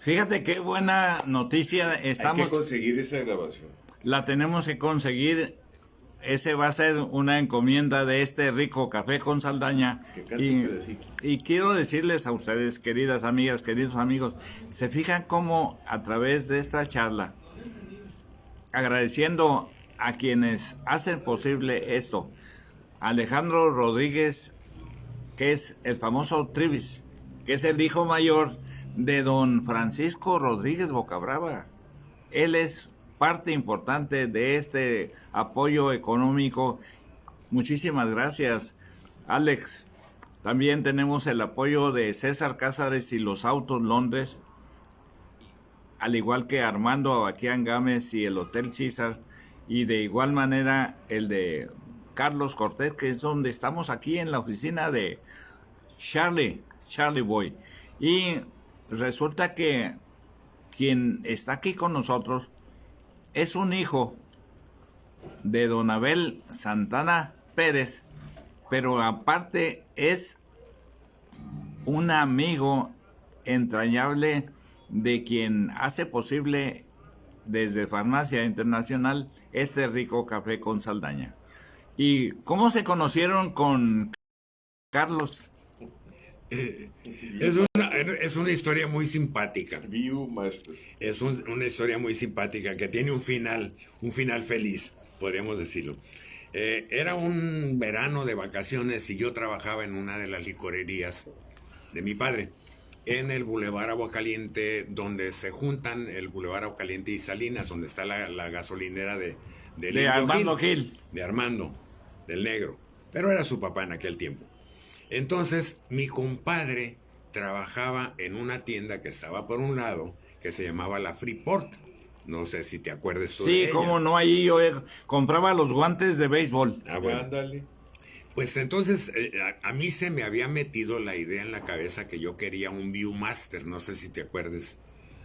Fíjate qué buena noticia. Hay que conseguir esa grabación. La tenemos que conseguir ese va a ser una encomienda de este rico café con Saldaña. Que cante un pedacito. Y quiero decirles a ustedes, queridas amigas, queridos amigos, se fijan cómo a través de esta charla, agradeciendo a quienes hacen posible esto, Alejandro Rodríguez, que es el famoso Trivis, que es el hijo mayor de don Francisco Rodríguez Bocabrava. Él es parte importante de este apoyo económico. Muchísimas gracias, Alex. También tenemos el apoyo de César Cázares y los Autos Londres, al igual que Armando Abaquián Gámez y el Hotel César, y de igual manera el de Carlos Cortés, que es donde estamos aquí en la oficina de Charlie Boy. Y resulta que quien está aquí con nosotros es un hijo de don Abel Santana Pérez, pero aparte es un amigo entrañable de quien hace posible desde Farmacia Internacional este rico café con Saldaña. ¿Y cómo se conocieron con Carlos? Es una historia muy simpática. Viewmaster. Es una historia muy simpática que tiene un final feliz, podríamos decirlo. Era un verano de vacaciones y yo trabajaba en una de las licorerías de mi padre, en el Boulevard Aguacaliente, donde se juntan el Boulevard Aguacaliente y Salinas, donde está la gasolinera de Armando Gil. De Armando, del Negro. Pero era su papá en aquel tiempo. Entonces, mi compadre trabajaba en una tienda que estaba por un lado, que se llamaba la Freeport. No sé si te acuerdas tú de Sí, ella. cómo no, ahí yo compraba los guantes de béisbol. Ah, bueno. Ándale. Pues entonces, a mí se me había metido la idea en la cabeza que yo quería un Viewmaster, no sé si te acuerdas.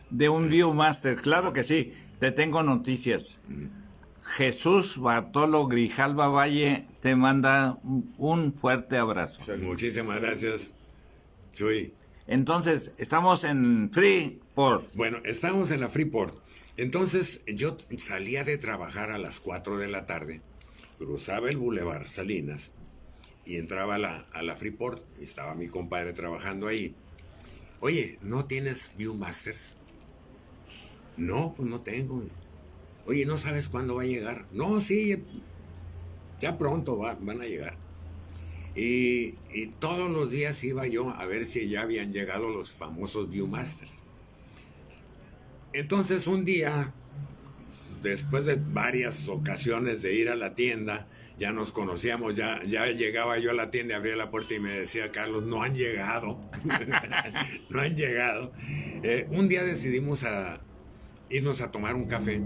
De un Viewmaster, claro que sí. Te tengo noticias. Jesús Bartolo Grijalva Valle te manda un fuerte abrazo. Muchísimas gracias, Chuy. Entonces, estamos en Freeport. Bueno, estamos en la Freeport. Entonces, yo salía de trabajar a las 4 de la tarde, cruzaba el Boulevard Salinas y entraba a la Freeport. Y estaba mi compadre trabajando ahí. Oye, ¿no tienes Viewmasters? No, pues no tengo. Oye, ¿no sabes cuándo va a llegar? No, sí, ya pronto van a llegar. Y todos los días iba yo a ver si ya habían llegado los famosos Viewmasters. Entonces un día, después de varias ocasiones de ir a la tienda, ya nos conocíamos, ya llegaba yo a la tienda, abría la puerta y me decía, Carlos, no han llegado. No han llegado. Un día decidimos irnos a tomar un café.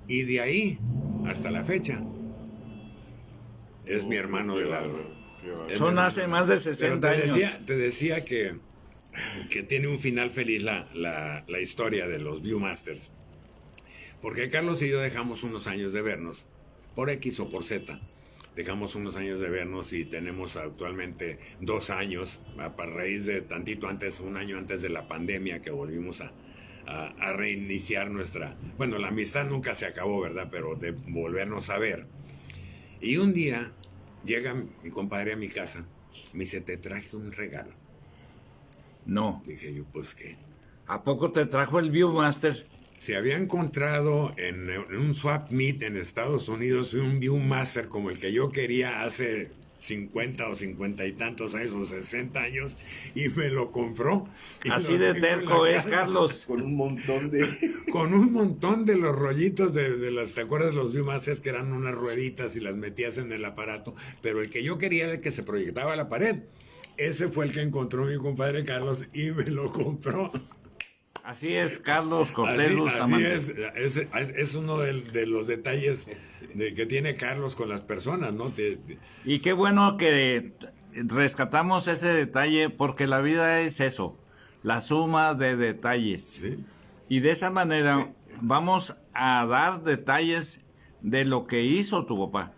Y de ahí hasta la fecha es mi hermano del alma. Son hace más de 60 años. Te decía que tiene un final feliz la historia de los Viewmasters. Porque Carlos y yo dejamos unos años de vernos, por X o por Z. Dejamos unos años de vernos y tenemos actualmente 2 años, a raíz de tantito antes, un año antes de la pandemia, que volvimos a reiniciar nuestra... Bueno, la amistad nunca se acabó, ¿verdad? Pero de volvernos a ver. Y un día llega mi compadre a mi casa, me dice, te traje un regalo. No. Dije yo, pues, ¿qué? ¿A poco te trajo el Viewmaster? Se había encontrado en un swap meet en Estados Unidos un Viewmaster como el que yo quería hace 50 o 50 y tantos años o 60 años y me lo compró. Así de terco es, Carlos. Con un montón de... Con un montón de los rollitos de las, ¿te acuerdas de los Viewmasters que eran unas rueditas y las metías en el aparato? Pero el que yo quería era el que se proyectaba a la pared. Ese fue el que encontró mi compadre Carlos y me lo compró. Así es, Carlos Cortés Así Bustamante. es uno de los detalles que tiene Carlos con las personas, ¿no? Y qué bueno que rescatamos ese detalle, porque la vida es eso, la suma de detalles. ¿Sí? Y de esa manera vamos a dar detalles de lo que hizo tu papá.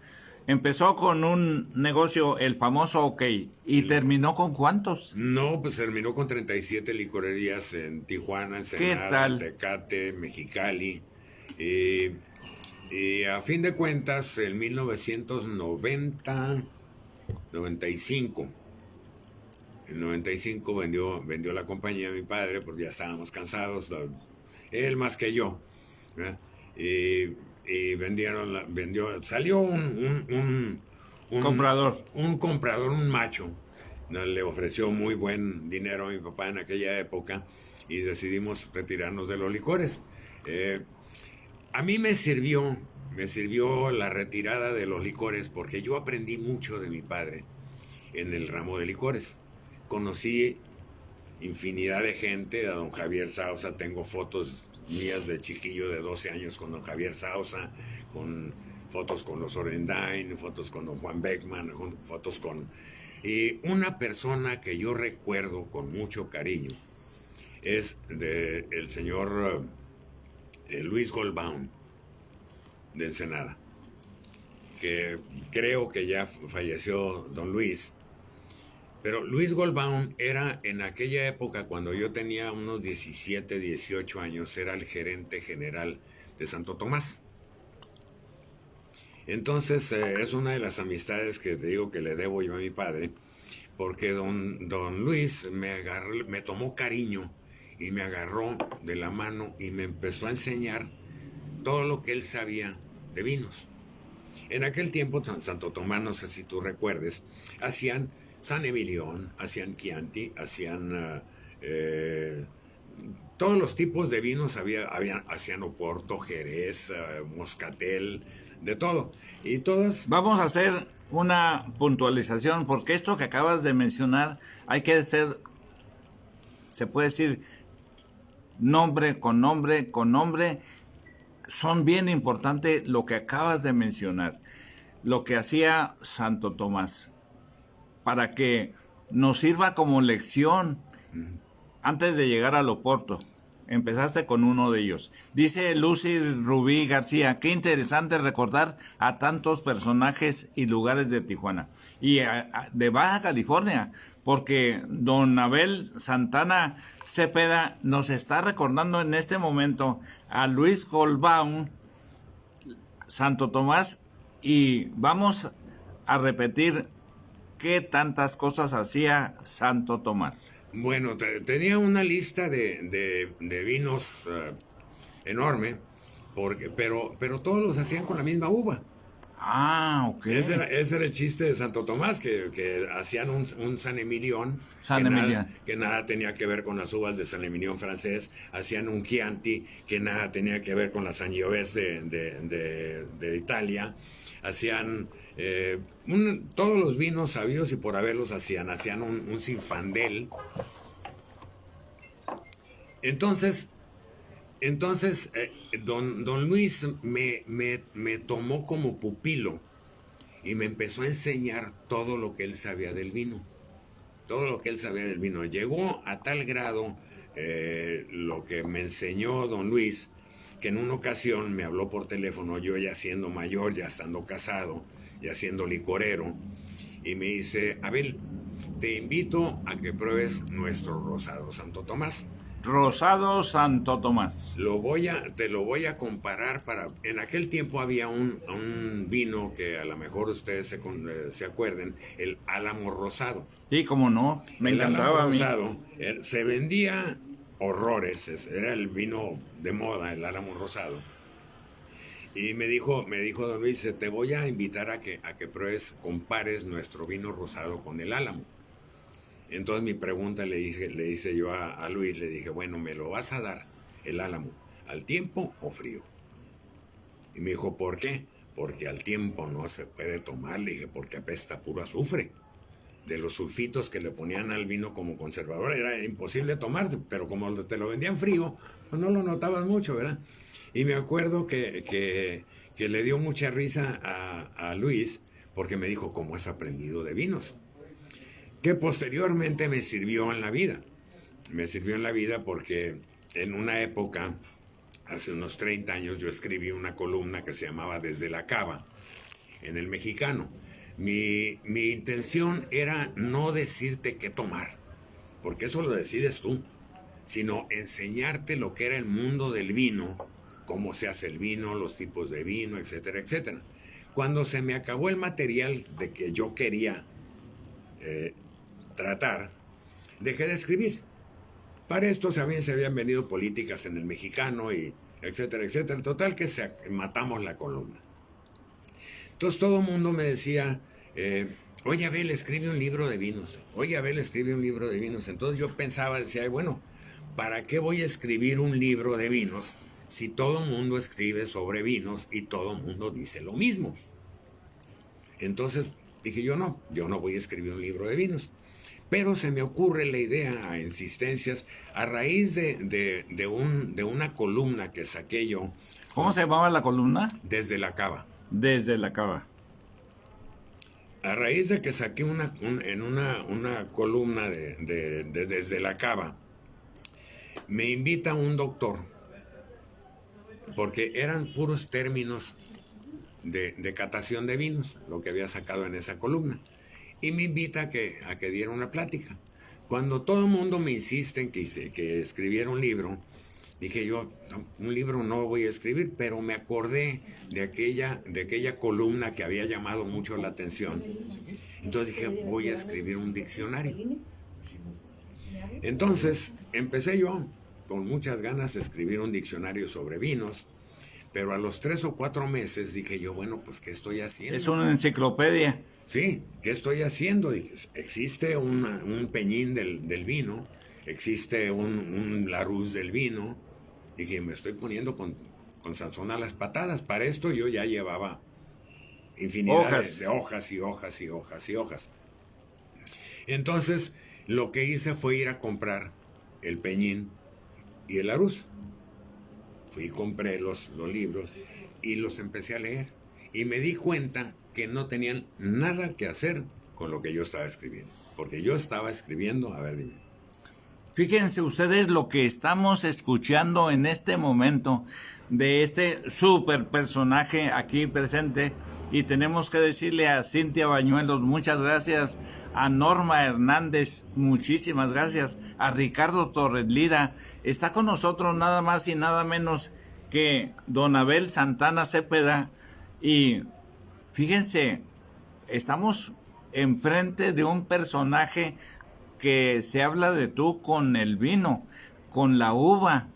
Empezó con un negocio, el famoso OK, y terminó con ¿cuántos? No, pues terminó con 37 licorerías en Tijuana, Ensenada, ¿Qué tal? Tecate, Mexicali. Y a fin de cuentas, en 95, en 95 vendió la compañía a mi padre, porque ya estábamos cansados, él más que yo, ¿verdad? Y salió un Comprador. Un comprador, un macho, ¿no? Le ofreció muy buen dinero a mi papá en aquella época y decidimos retirarnos de los licores. A mí me sirvió la retirada de los licores porque yo aprendí mucho de mi padre en el ramo de licores. Conocí infinidad de gente, a don Javier Sauza, tengo fotos mías de chiquillo de 12 años con don Javier Sauza, con fotos con los Orendain, fotos con don Juan Beckman, fotos con... Y una persona que yo recuerdo con mucho cariño es el señor Luis Goldbaum, de Ensenada, que creo que ya falleció don Luis. Pero Luis Goldbaum era, en aquella época, cuando yo tenía unos 17, 18 años, era el gerente general de Santo Tomás. Entonces, es una de las amistades que te digo que le debo yo a mi padre, porque don Luis me tomó cariño y me agarró de la mano y me empezó a enseñar todo lo que él sabía de vinos. En aquel tiempo, Santo Tomás, no sé si tú recuerdes, hacían San Emilión, hacían Chianti, hacían todos los tipos de vinos, hacían Oporto, Jerez, Moscatel, de todo. Y todas... Vamos a hacer una puntualización, porque esto que acabas de mencionar hay que hacer, se puede decir, nombre con nombre con nombre. Son bien importante lo que acabas de mencionar, lo que hacía Santo Tomás, para que nos sirva como lección antes de llegar al Oporto. Empezaste con uno de ellos. Dice Lucy Rubí García, qué interesante recordar a tantos personajes y lugares de Tijuana y de Baja California, porque don Abel Santana Cepeda nos está recordando en este momento a Luis Goldbaum, Santo Tomás, y vamos a repetir qué tantas cosas hacía Santo Tomás. Bueno, tenía una lista de vinos enorme, pero todos los hacían con la misma uva. Ah, ok. Ese era el chiste de Santo Tomás, que hacían un San Emilión, que nada tenía que ver con las uvas de San Emilión francés, hacían un Chianti, que nada tenía que ver con la Sangiovese de Italia, hacían todos los vinos sabidos y por haberlos hacían un Zinfandel. Entonces don Luis me tomó como pupilo y me empezó a enseñar todo lo que él sabía del vino. Todo lo que él sabía del vino. Llegó a tal grado lo que me enseñó don Luis, que en una ocasión me habló por teléfono, yo ya siendo mayor, ya estando casado, ya siendo licorero, y me dice: Abel, te invito a que pruebes nuestro rosado Santo Tomás. Rosado Santo Tomás. Te lo voy a comparar en aquel tiempo había un vino que a lo mejor ustedes se acuerden, el Álamo Rosado. Sí, cómo no, me encantaba a mí. Rosado, se vendía horrores, era el vino de moda, el Álamo Rosado. Y me dijo don Luis, te voy a invitar a que compares nuestro vino rosado con el Álamo. Entonces mi pregunta le hice yo a Luis, le dije: bueno, ¿me lo vas a dar el Álamo al tiempo o frío? Y me dijo: ¿por qué? Porque al tiempo no se puede tomar. Le dije: porque apesta puro azufre. De los sulfitos que le ponían al vino como conservador, era imposible tomarse, pero como te lo vendían frío, pues no lo notabas mucho, ¿verdad? Y me acuerdo que le dio mucha risa a Luis, porque me dijo: ¿cómo has aprendido de vinos? Que posteriormente me sirvió en la vida. Me sirvió en la vida porque en una época, hace unos 30 años, yo escribí una columna que se llamaba Desde la Cava, en El Mexicano. Mi intención era no decirte qué tomar, porque eso lo decides tú, sino enseñarte lo que era el mundo del vino cómo se hace el vino, los tipos de vino, etcétera, etcétera. Cuando se me acabó el material de que yo quería tratar, dejé de escribir. Para esto se habían venido políticas en el Mexicano, y etcétera, etcétera. Total que matamos la columna. Entonces todo el mundo me decía, oye, Abel, escribe un libro de vinos. Oye, Abel, escribe un libro de vinos. Entonces yo pensaba, decía, bueno, ¿para qué voy a escribir un libro de vinos si todo el mundo escribe sobre vinos y todo el mundo dice lo mismo? Entonces dije, yo no voy a escribir un libro de vinos. Pero se me ocurre la idea, a insistencias, a raíz de una columna que saqué yo. ¿Cómo se llamaba la columna? Desde la Cava. Desde la Cava. A raíz de que saqué una columna de Desde la Cava, me invita un doctor, porque eran puros términos de catación de vinos, lo que había sacado en esa columna, y me invita a que diera una plática. Cuando todo el mundo me insiste en que escribiera un libro, dije yo, no, un libro no voy a escribir, pero me acordé de aquella columna que había llamado mucho la atención. Entonces dije, voy a escribir un diccionario. Entonces empecé yo con muchas ganas de escribir un diccionario sobre vinos, pero a los 3 o 4 meses dije yo, bueno, pues ¿qué estoy haciendo? Es una enciclopedia. Sí, ¿qué estoy haciendo? Dije, existe un Peñín del vino, existe un Larousse del vino. Dije, me estoy poniendo con Sansón a las patadas. Para esto yo ya llevaba infinidad de hojas y hojas y hojas y hojas. Entonces, lo que hice fue ir a comprar el Peñín y el Larousse. Fui y compré los libros y los empecé a leer. Y me di cuenta que no tenían nada que hacer con lo que yo estaba escribiendo. Porque yo estaba escribiendo, a ver, dime. Fíjense ustedes lo que estamos escuchando en este momento de este super personaje aquí presente, y tenemos que decirle a Cintia Bañuelos, muchas gracias, a Norma Hernández, muchísimas gracias, a Ricardo Torres Lira, está con nosotros nada más y nada menos que don Abel Santana Cepeda, y fíjense, estamos enfrente de un personaje que se habla de tú con el vino, con la uva,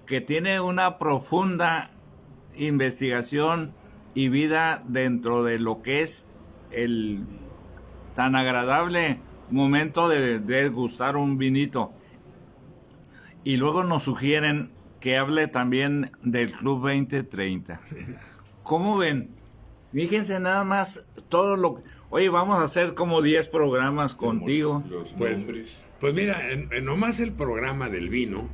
que tiene una profunda investigación y vida dentro de lo que es el tan agradable momento de degustar un vinito. Y luego nos sugieren que hable también del Club 2030. ¿Cómo ven? Fíjense nada más todo lo que... Oye, vamos a hacer como 10 programas contigo. Los Pues mira, en nomás el programa del vino,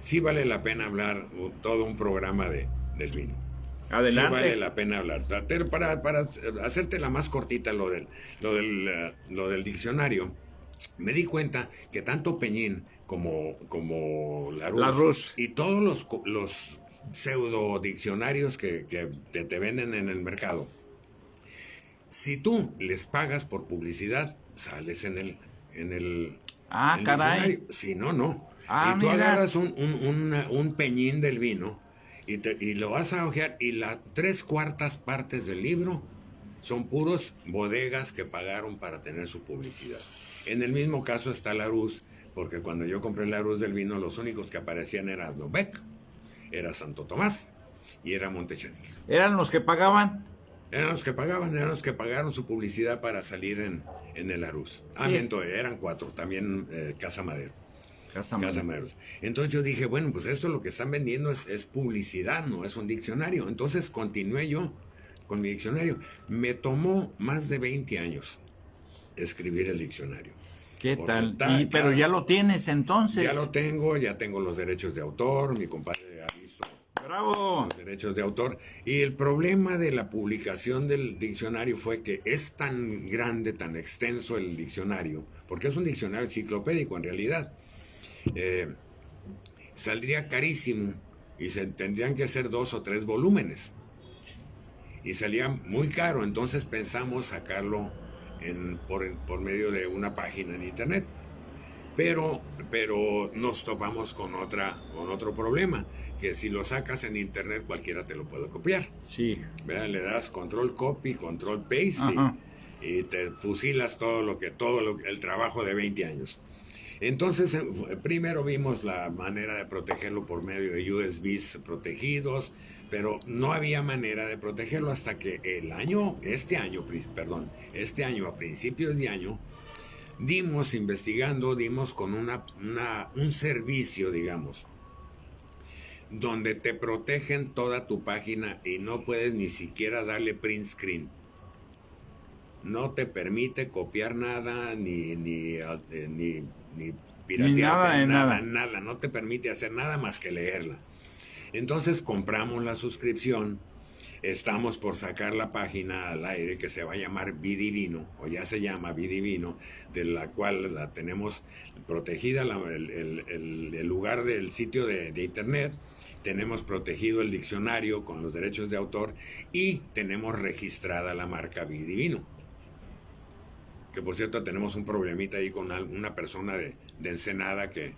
sí vale la pena hablar todo un programa del vino. Adelante. Sí vale la pena hablar. Para hacerte la más cortita lo del diccionario, me di cuenta que tanto Peñín como Larousse y todos los pseudo diccionarios que te venden en el mercado, si tú les pagas por publicidad, sales en el caray. diccionario. Si no, no. Ah, y tú mira. agarras un Peñín del vino y lo vas a hojear, y las 3/4 partes del libro son puros bodegas que pagaron para tener su publicidad. En el mismo caso está Larousse, porque cuando yo compré el Larousse del vino, los únicos que aparecían eran Dobec, era Santo Tomás y era Montechanic. ¿Eran los que pagaban? Eran los que pagaron su publicidad para salir en el Larousse. Miento, eran 4, también Casa Madero. Casa Madero. Entonces yo dije, bueno, pues esto lo que están vendiendo es publicidad, no es un diccionario. Entonces continué yo con mi diccionario. Me tomó más de 20 años escribir el diccionario. ¿Qué tal? Pero ya lo tienes entonces. Ya lo tengo, ya tengo los derechos de autor, mi compadre ha visto ¡bravo! los derechos de autor. Y el problema de la publicación del diccionario fue que es tan grande, tan extenso el diccionario, porque es un diccionario enciclopédico en realidad. Saldría carísimo y tendrían que ser 2 o 3 volúmenes. Y salía muy caro, entonces pensamos sacarlo por medio de una página en internet. Pero nos topamos con otro problema, que si lo sacas en internet cualquiera te lo puede copiar. Sí. ¿Verdad? Le das control copy, control paste Ajá. y te fusilas el trabajo de 20 años. Entonces, primero vimos la manera de protegerlo por medio de USBs protegidos, pero no había manera de protegerlo hasta que este año, a principios de año, dimos con un servicio, digamos, donde te protegen toda tu página y no puedes ni siquiera darle print screen. No te permite copiar nada, ni piratear nada. No te permite hacer nada más que leerla. Entonces compramos la suscripción. Estamos por sacar la página al aire que se va a llamar Vidivino, o ya se llama Vidivino, de la cual la tenemos protegida el lugar del sitio de internet, tenemos protegido el diccionario con los derechos de autor y tenemos registrada la marca Vidivino. Que por cierto tenemos un problemita ahí con una persona de Ensenada que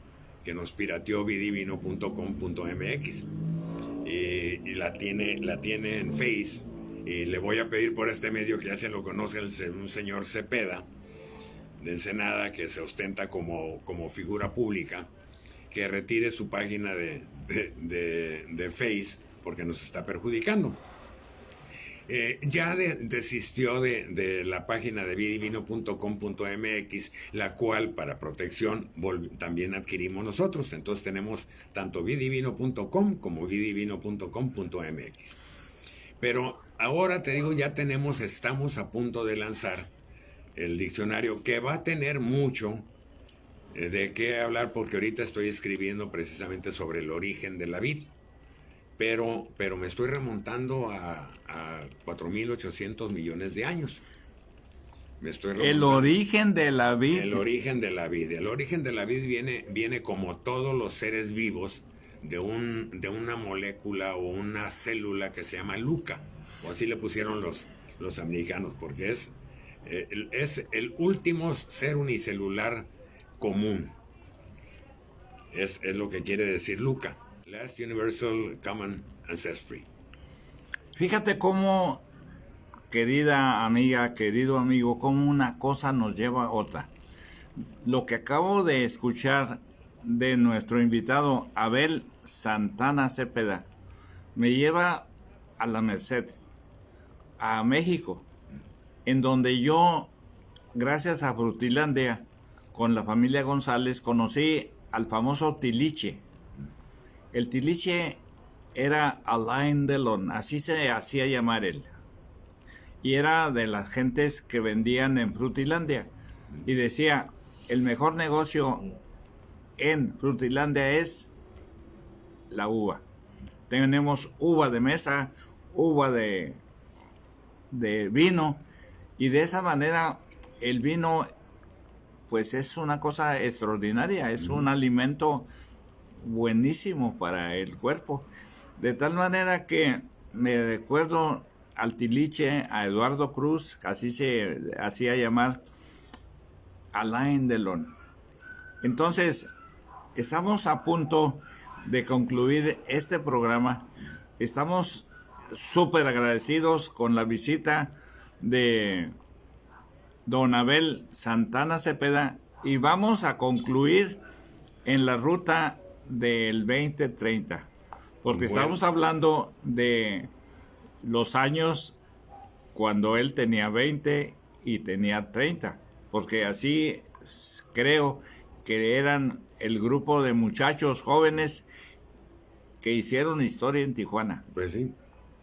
nos pirateó vidivino.com.mx. Y la tiene en Face, y le voy a pedir por este medio, que ya se lo conoce un señor Cepeda de Ensenada, que se ostenta como figura pública, que retire su página de Face porque nos está perjudicando. Ya desistió de la página de vidivino.com.mx, la cual para protección también adquirimos nosotros. Entonces tenemos tanto vidivino.com como vidivino.com.mx. Pero ahora te digo, estamos a punto de lanzar el diccionario, que va a tener mucho de qué hablar, porque ahorita estoy escribiendo precisamente sobre el origen de la vid. Pero me estoy remontando a 4.800 millones de años. El origen de la vid. El origen de la vid. El origen de la vid viene como todos los seres vivos de una molécula o una célula que se llama LUCA, o así le pusieron los americanos, porque es el último ser unicelular común. Es lo que quiere decir LUCA. Last Universal Common Ancestry. Fíjate cómo, querida amiga, querido amigo, cómo una cosa nos lleva a otra. Lo que acabo de escuchar de nuestro invitado Abel Santana Cepeda me lleva a la Merced, a México, en donde yo, gracias a Frutilandia, con la familia González, conocí al famoso tiliche. El tiliche era Alain Delon, así se hacía llamar él. Y era de las gentes que vendían en Frutilandia. Y decía, el mejor negocio en Frutilandia es la uva. Tenemos uva de mesa, uva de vino. Y de esa manera el vino pues es una cosa extraordinaria, es un alimento buenísimo para el cuerpo, de tal manera que me recuerdo al tiliche, a Eduardo Cruz, así se hacía llamar, Alain Delon. Entonces, estamos a punto de concluir este programa. Estamos súper agradecidos con la visita de don Abel Santana Cepeda y vamos a concluir en la ruta del 2030, porque estamos hablando de los años cuando él tenía 20 y tenía 30, porque así creo que eran el grupo de muchachos jóvenes que hicieron historia en Tijuana. Pues sí.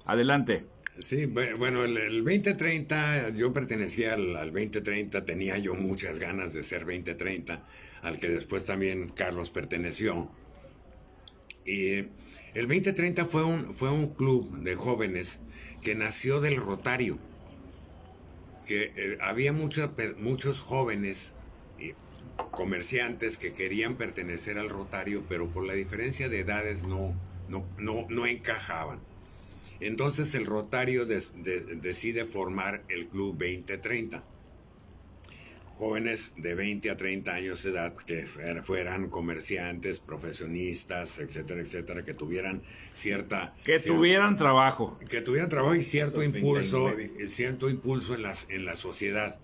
Adelante. Sí, bueno, el 2030, yo pertenecía al 2030, tenía yo muchas ganas de ser 2030, al que después también Carlos perteneció. Y el 2030 fue un club de jóvenes que nació del Rotario, que había muchos jóvenes y comerciantes que querían pertenecer al Rotario, pero por la diferencia de edades no encajaban. Entonces el Rotario decide formar el Club 2030. jóvenes de 20 a 30 años de edad que fueran comerciantes, profesionistas, etcétera, etcétera, que tuvieran tuvieran trabajo. Que tuvieran trabajo y cierto Hasta impulso, 39. cierto impulso en la sociedad,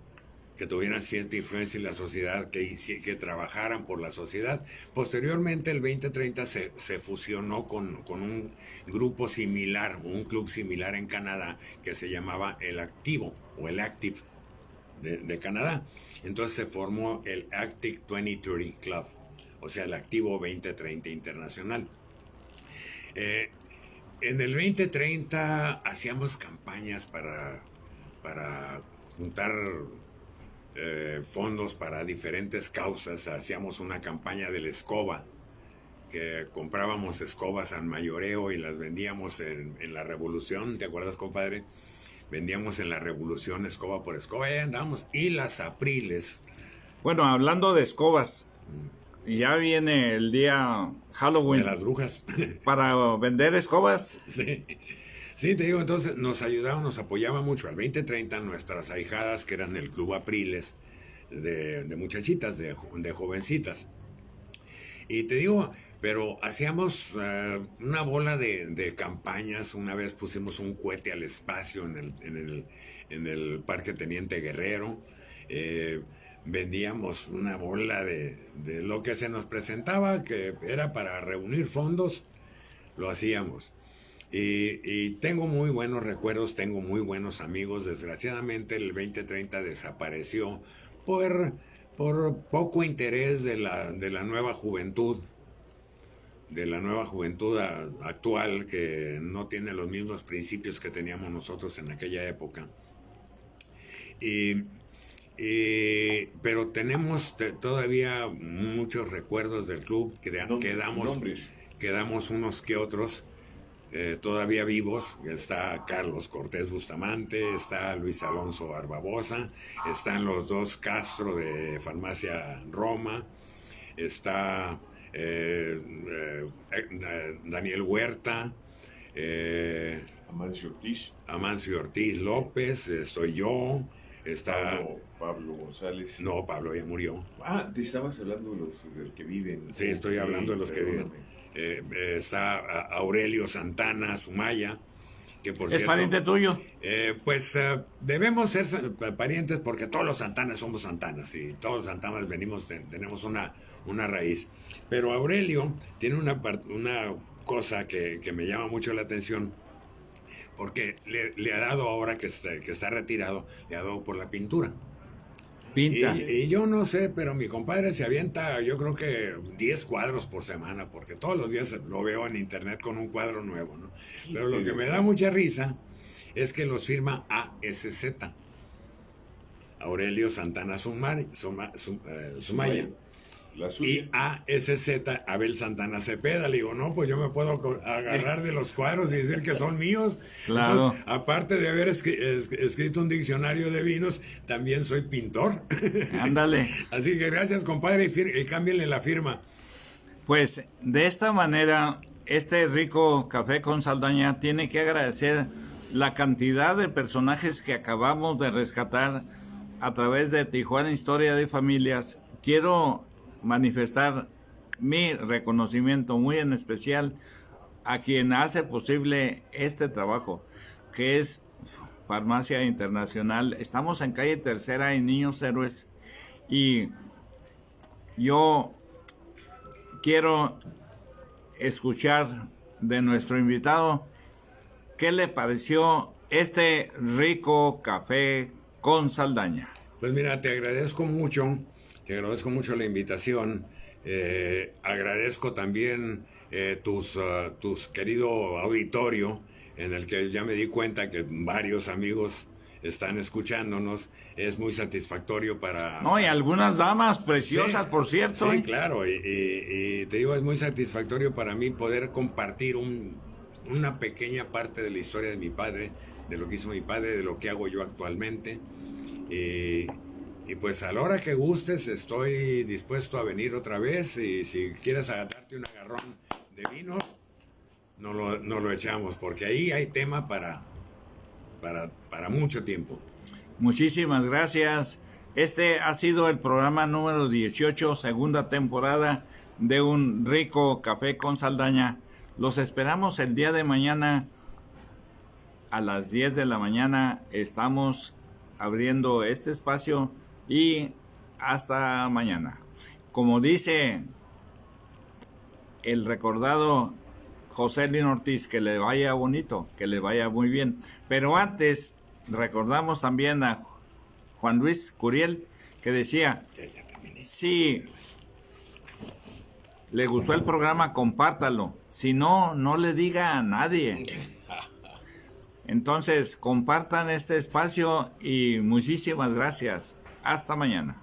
que tuvieran cierta influencia en la sociedad, que trabajaran por la sociedad. Posteriormente, el 2030 se fusionó con un grupo similar, un club similar en Canadá, que se llamaba El Activo, o el Active de Canadá. Entonces se formó el Active 2030 Club, o sea, el Activo 2030 Internacional. En el 2030 hacíamos campañas para juntar fondos para diferentes causas. Hacíamos una campaña de la escoba, que comprábamos escobas al mayoreo y las vendíamos en la Revolución. ¿Te acuerdas, compadre? Vendíamos en la Revolución escoba por escoba, y andábamos. Y las apriles. Bueno, hablando de escobas, ya viene el día Halloween. De las brujas. Para vender escobas. Sí. Sí, te digo, entonces nos ayudaba, nos apoyaba mucho. Al 2030 nuestras ahijadas, que eran el Club Apriles, de muchachitas, de jovencitas. Y te digo, pero hacíamos una bola de campañas. Una vez pusimos un cohete al espacio en el Parque Teniente Guerrero. Vendíamos una bola de lo que se nos presentaba, que era para reunir fondos, lo hacíamos. Y tengo muy buenos recuerdos, tengo muy buenos amigos. Desgraciadamente el 2030 desapareció por poco interés de la nueva juventud, actual, que no tiene los mismos principios que teníamos nosotros en aquella época. Pero tenemos todavía muchos recuerdos del club. Quedamos unos que otros todavía vivos. Está Carlos Cortés Bustamante, está Luis Alonso Barbosa, están los dos Castro de Farmacia Roma, está Daniel Huerta, Amancio Ortiz López, estoy yo, está Pablo González. No, Pablo ya murió. Ah, te estabas hablando de los que viven. Sí, estoy hablando de los que viven. Está Aurelio Santana Sumaya, que por ¿Es cierto, pariente tuyo? Debemos ser parientes, porque todos los Santanas somos Santanas y todos los Santanas tenemos una raíz. Pero Aurelio tiene una cosa que me llama mucho la atención, porque le ha dado, ahora que está retirado, le ha dado por la pintura. Pinta. Y yo no sé, pero mi compadre se avienta, yo creo que 10 cuadros por semana, porque todos los días lo veo en internet con un cuadro nuevo, ¿no? Pero lo que me da mucha risa es que los firma ASZ, Aurelio Santana Sumaya, La suya. y ASZ, Abel Santana Cepeda. Le digo, no, pues yo me puedo agarrar de los cuadros y decir que son míos. Claro. Entonces, aparte de haber escrito un diccionario de vinos, también soy pintor. Ándale. Así que gracias, compadre, y cámbienle la firma. Pues de esta manera, este rico café con Saldaña tiene que agradecer la cantidad de personajes que acabamos de rescatar a través de Tijuana Historia de Familias. Quiero manifestar mi reconocimiento muy en especial a quien hace posible este trabajo, que es Farmacia Internacional. Estamos en calle Tercera en Niños Héroes, y yo quiero escuchar de nuestro invitado qué le pareció este rico café con Saldaña. Pues mira, te agradezco mucho la invitación. Agradezco también tus querido auditorio, en el que ya me di cuenta que varios amigos están escuchándonos. Es muy satisfactorio para... No, y algunas damas preciosas, Sí, por cierto. Sí, claro, y te digo, es muy satisfactorio para mí poder compartir una pequeña parte de la historia de mi padre, de lo que hizo mi padre, de lo que hago yo actualmente. Y pues a la hora que gustes estoy dispuesto a venir otra vez, y si quieres darte un agarrón de vino, no lo echamos, porque ahí hay tema para mucho tiempo. Muchísimas gracias, Este ha sido el programa número 18, segunda temporada de Un Rico Café con Saldaña. Los esperamos el día de mañana a las 10 de la mañana. Estamos abriendo este espacio y hasta mañana. Como dice el recordado José Lino Ortiz, que le vaya bonito, que le vaya muy bien. Pero antes recordamos también a Juan Luis Curiel, que decía, si le gustó el programa, compártalo. Si no, no le diga a nadie. Entonces, compartan este espacio y muchísimas gracias. Hasta mañana.